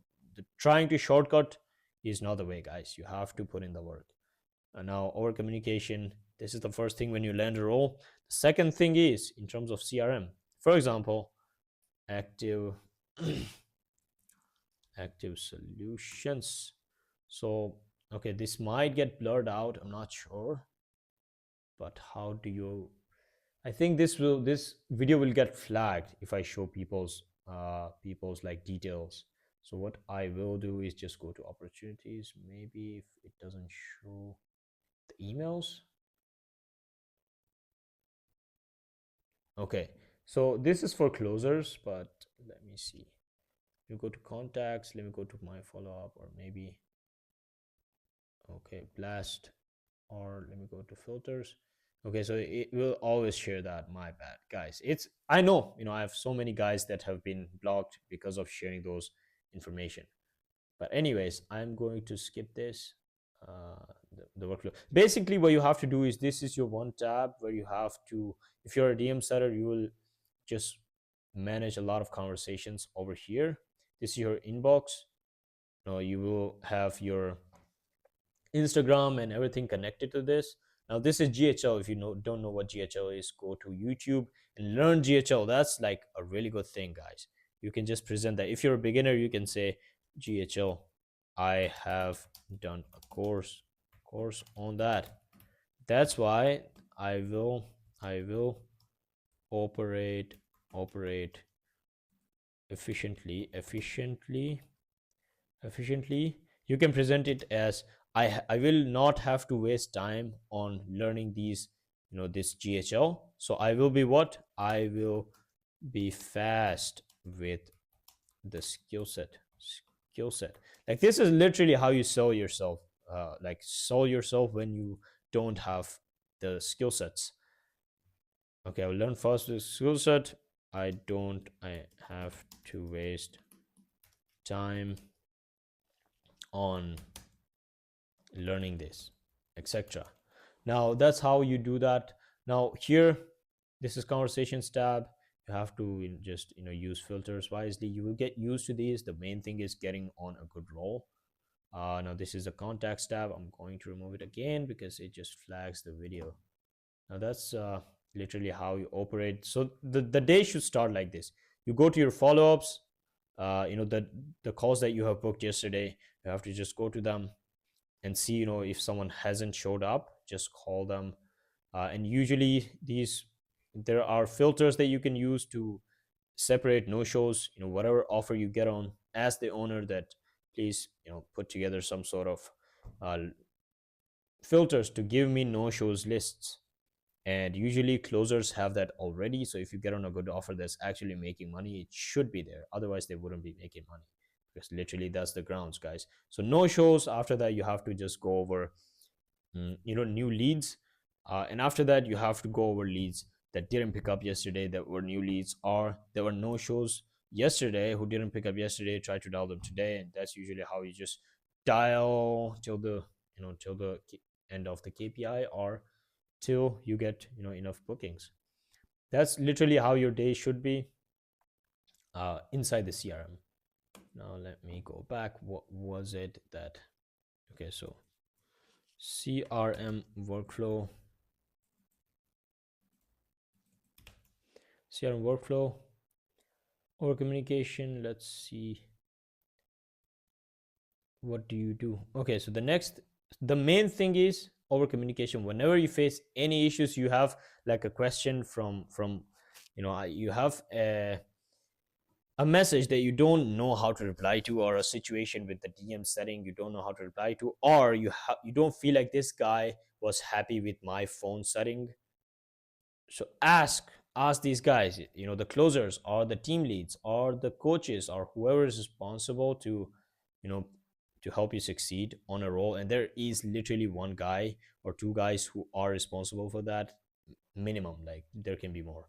A: trying to shortcut is not the way, guys. You have to put in the work. And now, over communication, this is the first thing when you land a role. The second thing is in terms of CRM. For example, active active solutions. So, okay, this might get blurred out. I'm not sure. But how do you I think this video will get flagged if I show people's like details. So what I will do is just go to opportunities. Maybe if it doesn't show the emails. Okay, so this is for closers, but let me see. Let me go to contacts. Let me go to my follow up, or maybe okay, blast, or let me go to filters. Okay, so it will always share that. My bad, guys. I know, I have so many guys that have been blocked because of sharing those information. But anyways, I'm going to skip this. The workflow. Basically, what you have to do is, this is your one tab where you have to, if you're a DM setter, you will just manage a lot of conversations over here. This is your inbox. You will have your Instagram and everything connected to this. Now, this is GHL. If you don't know what GHL is, go to YouTube and learn GHL. That's like a really good thing, guys. You can just present that. If you're a beginner, you can say, GHL, I have done a course on that. That's why I will operate efficiently. You can present it as, I will not have to waste time on learning this GHL. So I will be what? I will be fast with the skill set. Like, this is literally how you sell yourself. Like, sell yourself when you don't have the skill sets. Okay, I'll learn fast with skill set. I have to waste time on learning this, etc. Now, that's how you do that. Now, here, this is conversations tab. You have to just use filters wisely. You will get used to these. The main thing is getting on a good roll. Now this is the contacts tab. I'm going to remove it again because it just flags the video. Now that's literally how you operate. So the day should start like this. You go to your follow-ups, the calls that you have booked yesterday. You have to just go to them and see, if someone hasn't showed up, just call them. And usually there are filters that you can use to separate no shows. Whatever offer you get on, ask the owner that please put together some sort of uh, filters to give me no shows lists. And usually closers have that already. So if you get on a good offer that's actually making money, it should be there. Otherwise they wouldn't be making money, because literally that's the grounds, guys. So no shows. After that, you have to just go over new leads. And after that, you have to go over leads that didn't pick up yesterday, that were new leads, or there were no shows yesterday who didn't pick up yesterday. Try to dial them today. And that's usually how you just dial till the end of the KPI, or till you get enough bookings. That's literally how your day should be inside the CRM. Now let me go back. What was it that? Okay, so CRM workflow. CRM workflow. Over communication. Let's see. What do you do? Okay, so the main thing is over communication. Whenever you face any issues, you have like a question from you have a message that you don't know how to reply to, or a situation with the DM setting you don't know how to reply to, or you don't feel like this guy was happy with my phone setting. So ask these guys, the closers or the team leads or the coaches or whoever is responsible to you know to help you succeed on a role. And there is literally one guy or two guys who are responsible for that, minimum. Like there can be more,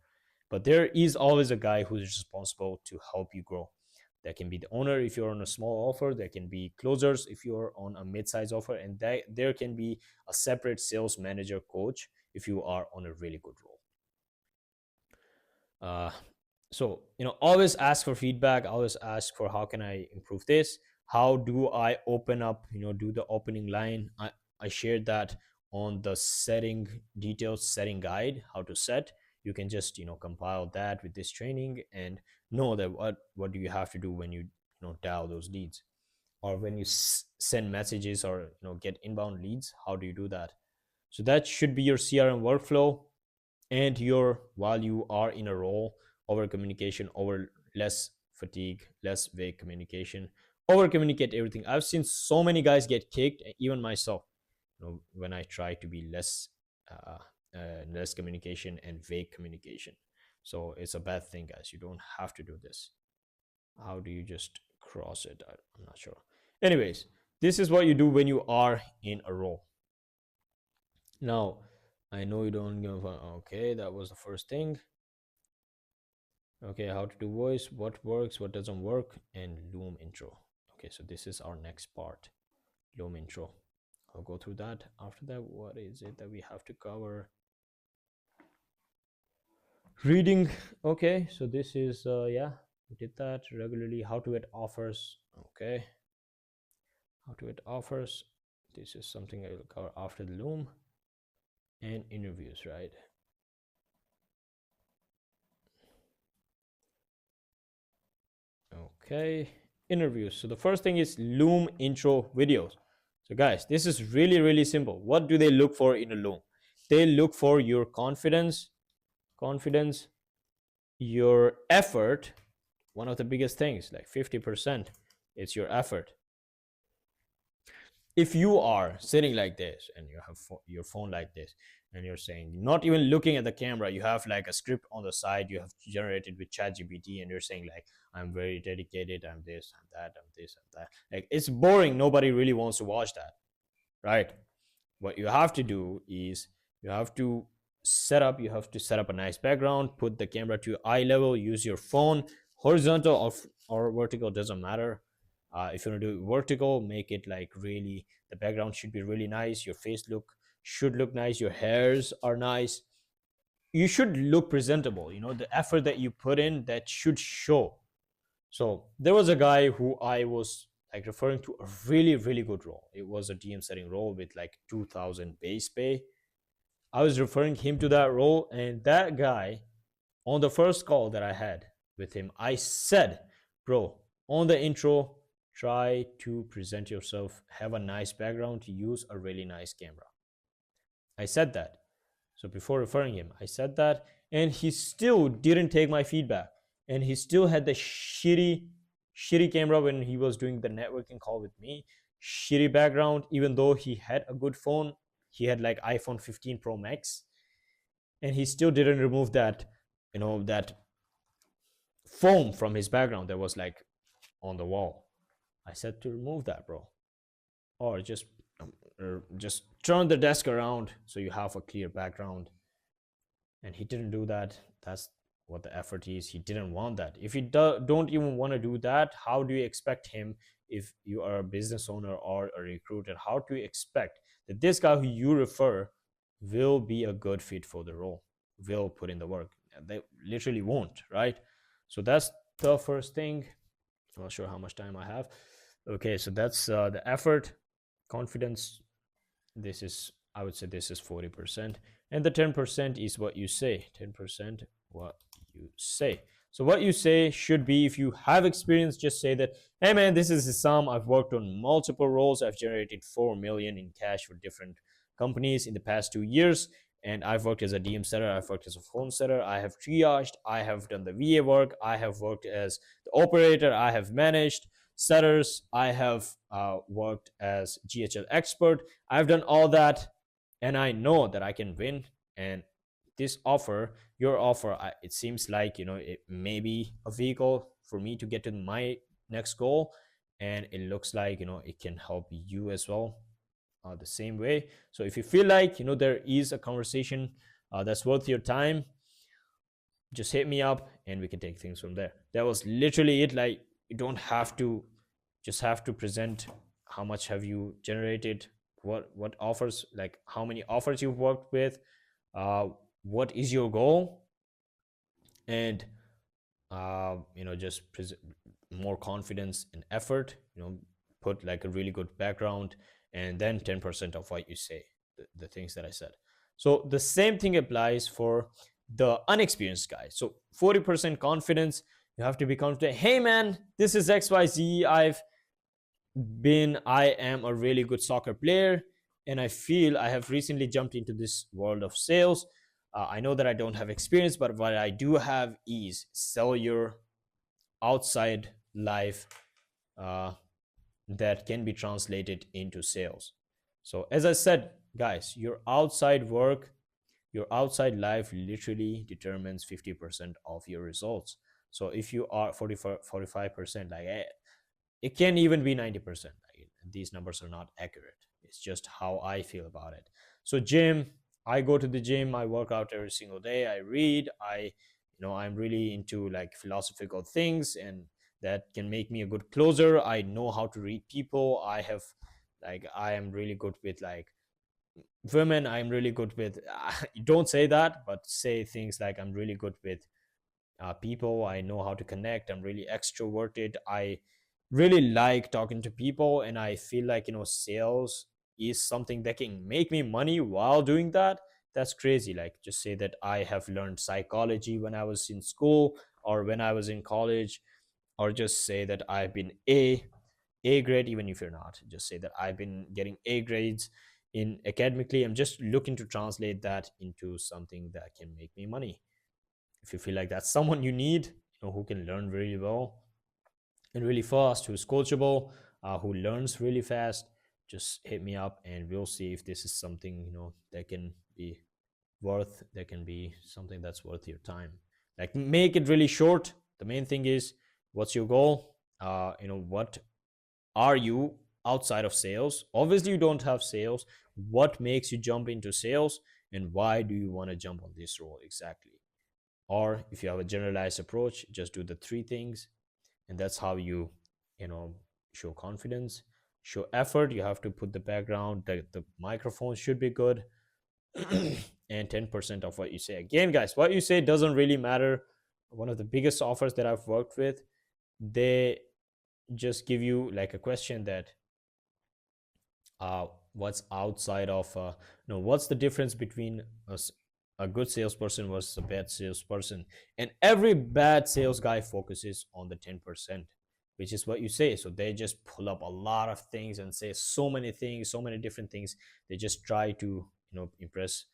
A: but there is always a guy who's responsible to help you grow. That can be the owner if you're on a small offer, there can be closers if you're on a mid-size offer, and there can be a separate sales manager coach if you are on a really good role. uh, so always ask for feedback, always ask for how can I improve this, how do I open up, do the opening line. I shared that on the setting details setting guide, how to set. You can just compile that with this training and know that what do you have to do when you dial those leads, or when you send messages, or get inbound leads, how do you do that. So that should be your CRM workflow. And while you are in a role, over communication, over less fatigue, less vague communication, over communicate everything. I've seen so many guys get kicked, even myself, when I try to be uh, less communication and vague communication. So it's a bad thing, guys. You don't have to do this. How do you just cross it? I'm not sure. Anyways, this is what you do when you are in a role. Now, I know you don't give a, okay, that was the first thing. Okay, how to do voice, what works, what doesn't work, and Loom intro. Okay, so this is our next part, Loom intro. I'll go through that. After that, what is it that we have to cover? Reading. Okay, so this is yeah, we did that regularly. How to get offers. Okay, how to get offers. This is something I will cover after the Loom. And interviews, right? Okay, interviews. So the first thing is Loom intro videos. So guys, this is really, really simple. What do they look for in a Loom? They look for your confidence, your effort. One of the biggest things, like 50%, it's your effort. If you are sitting like this and you have your phone like this, and you're saying, not even looking at the camera, you have like a script on the side you have generated with ChatGPT, and you're saying like, I'm very dedicated, I'm this, I'm that, I'm this, I'm that. Like, it's boring. Nobody really wants to watch that, right? What you have to do is you have to set up a nice background, put the camera to eye level, use your phone, horizontal or vertical, doesn't matter. If you want to do vertical, make it like really, the background should be really nice, your face should look nice, your hairs are nice, you should look presentable. The effort that you put in, that should show. So there was a guy who I was like referring to a really, really good role. It was a DM setting role with like 2000 base pay. I was referring him to that role, and that guy, on the first call that I had with him, I said, bro, on the intro, try to present yourself, have a nice background, use a really nice camera. I said that. So before referring him, I said that, and he still didn't take my feedback. And he still had the shitty camera when he was doing the networking call with me. Shitty background, even though he had a good phone. He had like iPhone 15 Pro Max, and he still didn't remove that, that foam from his background that was like on the wall. I said to remove that, bro, or just turn the desk around so you have a clear background. And he didn't do that. That's what the effort is. He didn't want that. If you don't even want to do that, how do you expect him, if you are a business owner or a recruiter, how do you expect that this guy who you refer will be a good fit for the role, will put in the work? They literally won't, right? So that's the first thing. I'm not sure how much time I have. Okay, so that's the effort, confidence. This is, I would say, this is 40%, and the 10% is what you say. 10% what you say. So what you say should be, if you have experience, just say that, hey man, this is Hisam. I've worked on multiple roles. I've generated 4 million in cash for different companies in the past 2 years. And I've worked as a DM setter. I've worked as a phone setter. I have triaged. I have done the VA work. I have worked as the operator. I have managed setters. I have worked as GHL expert. I've done all that, and I know that I can win. And this offer, your offer, it seems like, it may be a vehicle for me to get to my next goal. And it looks like, it can help you as well, the same way. So if you feel like, there is a conversation that's worth your time, just hit me up and we can take things from there. That was literally it. Like, you don't have to, just have to present how much have you generated, what offers, like how many offers you've worked with, what is your goal, and just more confidence and effort, put like a really good background, and then 10% of what you say, the things that I said. So the same thing applies for the unexperienced guy. So 40% confidence, you have to be confident. Hey man, this is XYZ. I am a really good soccer player, and I feel I have recently jumped into this world of sales. I know that I don't have experience, but what I do have is sell your outside life that can be translated into sales. So as I said, guys, your outside work, your outside life literally determines 50% of your results. So if you are 45%, like it can even be 90%. These numbers are not accurate. It's just how I feel about it. So gym, I go to the gym, I work out every single day, I read, I'm really into like philosophical things, and that can make me a good closer. I know how to read people. I am really good with like women. I'm really good with don't say that, but say things like I'm really good with people. I know how to connect. I'm really extroverted. I really like talking to people, and I feel like, sales is something that can make me money while doing that. That's crazy. Like, just say that I have learned psychology when I was in school or when I was in college, or just say that I've been a grade. Even if you're not, just say that I've been getting A grades in academically. I'm just looking to translate that into something that can make me money. If you feel like that's someone you need, who can learn really well and really fast, who's coachable, who learns really fast, just hit me up and we'll see if this is something, that can be that can be something that's worth your time. Like, make it really short. The main thing is, what's your goal? What are you outside of sales? Obviously you don't have sales. What makes you jump into sales, and why do you want to jump on this role exactly? Or if you have a generalized approach, just do the three things, and that's how you know show confidence, show effort. You have to put the background, the microphone should be good. And 10% of what you say. Again, guys, what you say doesn't really matter. One of the biggest offers that I've worked with, they just give you like a question that uh, what's outside of no, what's the difference between a good salesperson versus a bad salesperson. And every bad sales guy focuses on the 10%, which is what you say. So they just pull up a lot of things and say so many things, so many different things. They just try to, impress,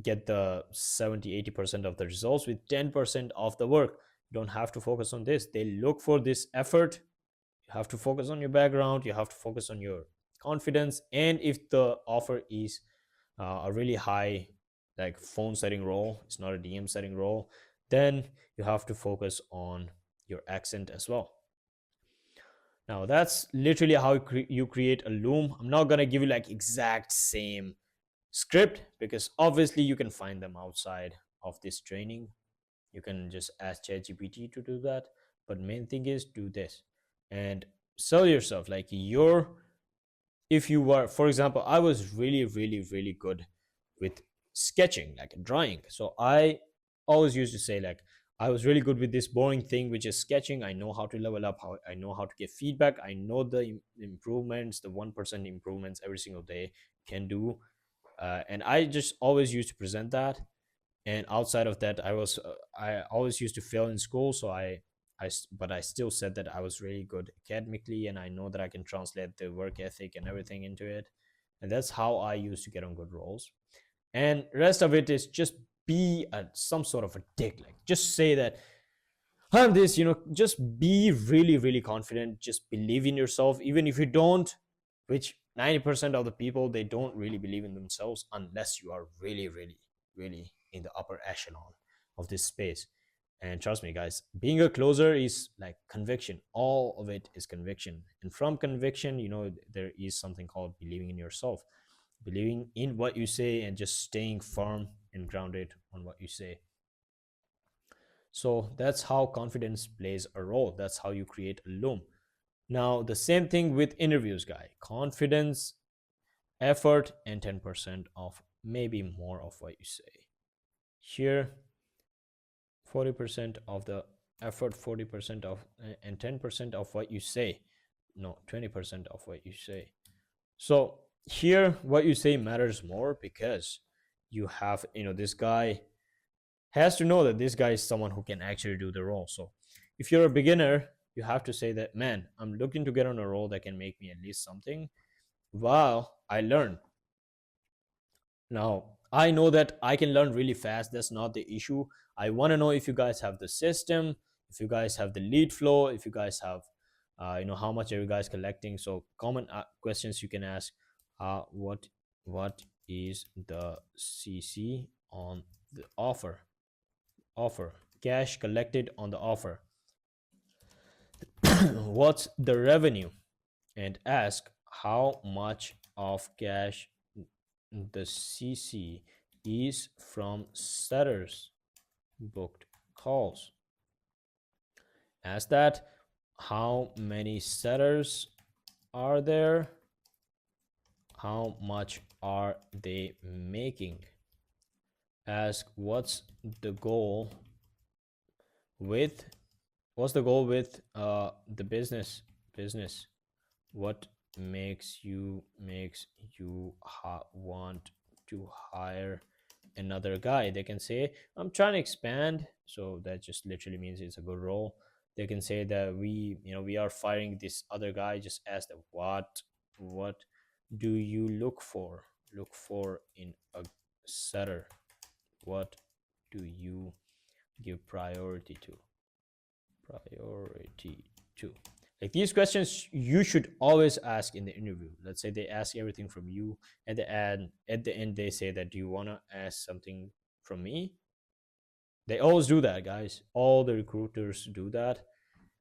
A: get the 70-80% of the results with 10% of the work. You don't have to focus on this. They look for this effort. You have to focus on your background, you have to focus on your confidence, and if the offer is a really high like phone setting role, it's not a DM setting role, then you have to focus on your accent as well. Now that's literally how you create a loom. I'm not going to give you like exact same script because obviously you can find them outside of this training. You can just ask ChatGPT to do that, but main thing is do this and sell yourself. Like you're, if you were, for example, I was really really good with sketching, like drawing. So I always used to say like I was really good with this boring thing which is sketching. I know how to level up, how I know how to give feedback, I know the improvements, the 1% improvements every single day can do. And I just always used to present that. And outside of that, I always used to fail in school, so but I still said that I was really good academically, and I know that I can translate the work ethic and everything into it. And that's how I used to get on good roles. And rest of it is just be some sort of a dick. Like just say that I'm this, just be really really confident, just believe in yourself even if you don't, which 90% of the people, they don't really believe in themselves unless you are really really really in the upper echelon of this space. And trust me guys, being a closer is like conviction. All of it is conviction, and from conviction, there is something called believing in yourself, believing in what you say, and just staying firm and grounded on what you say. So that's how confidence plays a role. That's how you create a loom. Now, the same thing with interviews, guy. Confidence, effort, and 10% of maybe more of what you say. Here, 40% of the effort, 40% of, and 10% of what you say. No, 20% of what you say. So here, what you say matters more because you have, this guy has to know that this guy is someone who can actually do the role. So if you're a beginner, you have to say that, man, I'm looking to get on a role that can make me at least something while I learn. Now, I know that I can learn really fast. That's not the issue. I want to know if you guys have the system, if you guys have the lead flow, if you guys have, how much are you guys collecting? So common questions you can ask: what is the CC on the offer, cash collected on the offer? What's the revenue? And ask how much of cash the CC is from sellers booked calls. Ask that. How many sellers are there? How much are they making? Ask the goal with the business. What makes you want to hire another guy? They can say, I'm trying to expand, so that just literally means it's a good role. They can say that we are firing this other guy. Just ask them, what do you look for in a setter? What do you give priority to? Like these questions you should always ask in the interview. Let's say they ask everything from you. At the end they say that, do you want to ask something from me? They always do that, guys. All the recruiters do that.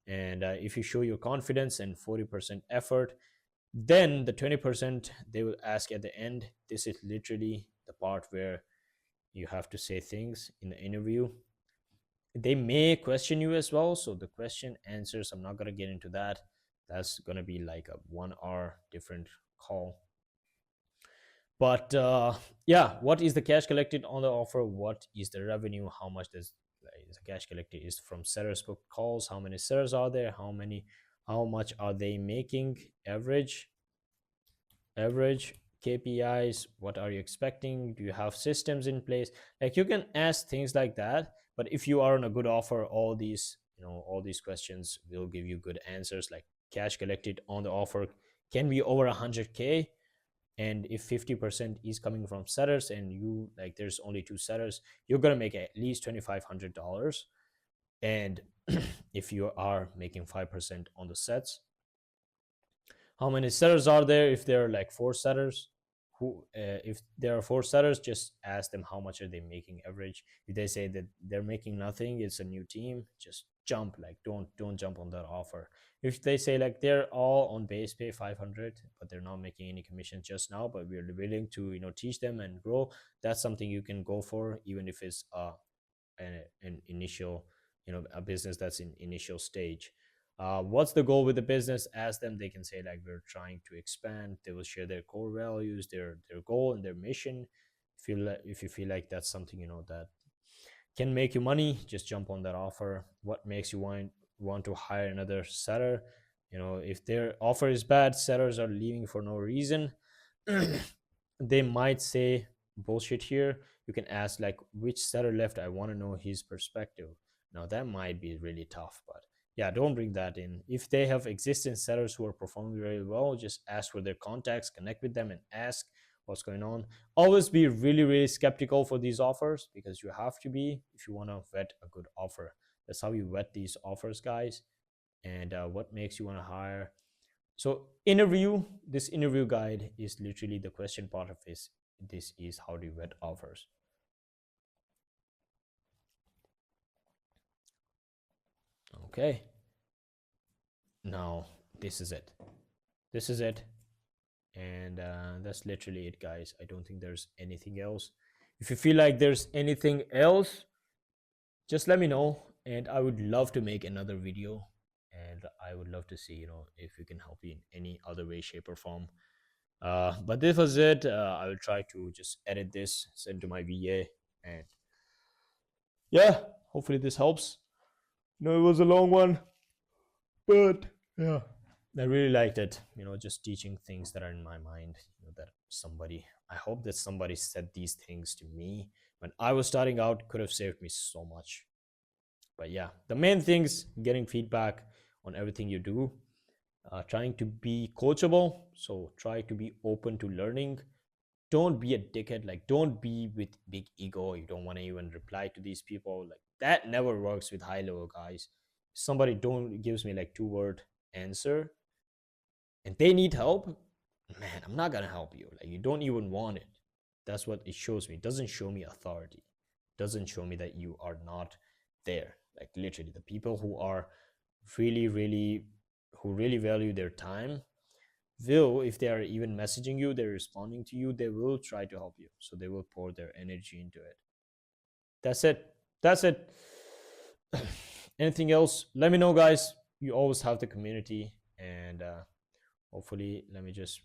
A: And if you show your confidence and 40% effort, then the 20% they will ask at the end. This is literally the part where you have to say things in the interview. They may question you as well, so the question answers, I'm not going to get into that. That's going to be like a 1 hour different call. But yeah, what is the cash collected on the offer? What is the revenue? How much does the cash collected is from sellers book calls? How many sellers are there? How many How much are they making? Average KPIs. What are you expecting? Do you have systems in place? Like you can ask things like that. But if you are on a good offer, all these, all these questions will give you good answers. Like cash collected on the offer can be over 100K. And if 50% is coming from sellers and you like there's only two sellers, you're gonna make at least $2,500. And if you are making 5% on the sets, how many sellers are there? If there are like four sellers, who if there are four sellers, just ask them how much are they making average. If they say that they're making nothing, it's a new team, just jump. Like don't jump on that offer. If they say like they're all on base pay 500 but they're not making any commission just now, but we're willing to teach them and grow, that's something you can go for, even if it's an initial, a business that's in initial stage. What's the goal with the business? Ask them. They can say like we're trying to expand. They will share their core values, their goal and their mission. If you feel like that's something that can make you money, just jump on that offer. What makes you want to hire another seller? If their offer is bad, sellers are leaving for no reason. They might say bullshit here. You can ask like which seller left, I want to know his perspective. Now that might be really tough, but yeah, don't bring that in. If they have existing sellers who are performing very well, just ask for their contacts, connect with them and ask what's going on. Always be really skeptical for these offers, because you have to be if you want to vet a good offer. That's how you vet these offers, guys. And what makes you want to hire? So this interview guide is literally the question part of this. This is how do you vet offers. Okay, now this is it. This is it. And that's literally it, guys. I don't think there's anything else. If you feel like there's anything else, just let me know, and I would love to make another video. And I would love to see if we can help you in any other way, shape or form. But this was it. I will try to just edit this, send to my VA, and yeah, hopefully this helps. It was a long one, but yeah, I really liked it. Just teaching things that are in my mind. That somebody, I hope that somebody said these things to me when I was starting out, could have saved me so much. But yeah, the main things: getting feedback on everything you do, trying to be coachable. So try to be open to learning. Don't be a dickhead. Like, don't be with big ego. You don't want to even reply to these people. Like, that never works with high level guys. Somebody don't gives me like 2 word answer and they need help, man, I'm not gonna help you. Like, you don't even want it. That's what it shows me. It doesn't show me authority. It doesn't show me that you are not there. Like, literally, the people who are who really value their time will, if they are even messaging you, they're responding to you, they will try to help you. So they will pour their energy into it. That's it. That's it. Anything else, let me know, guys. You always have the community. And hopefully, let me just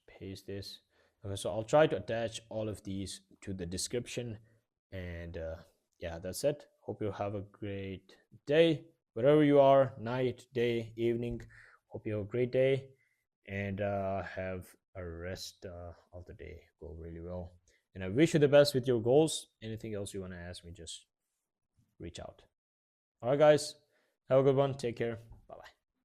A: paste this. Okay, so I'll try to attach all of these to the description. And yeah, that's it. Hope you have a great day wherever you are, night, day, evening. Hope you have a great day and have a rest of the day go really well. And I wish you the best with your goals. Anything else you want to ask me, just reach out. All right, guys, have a good one. Take care. Bye bye.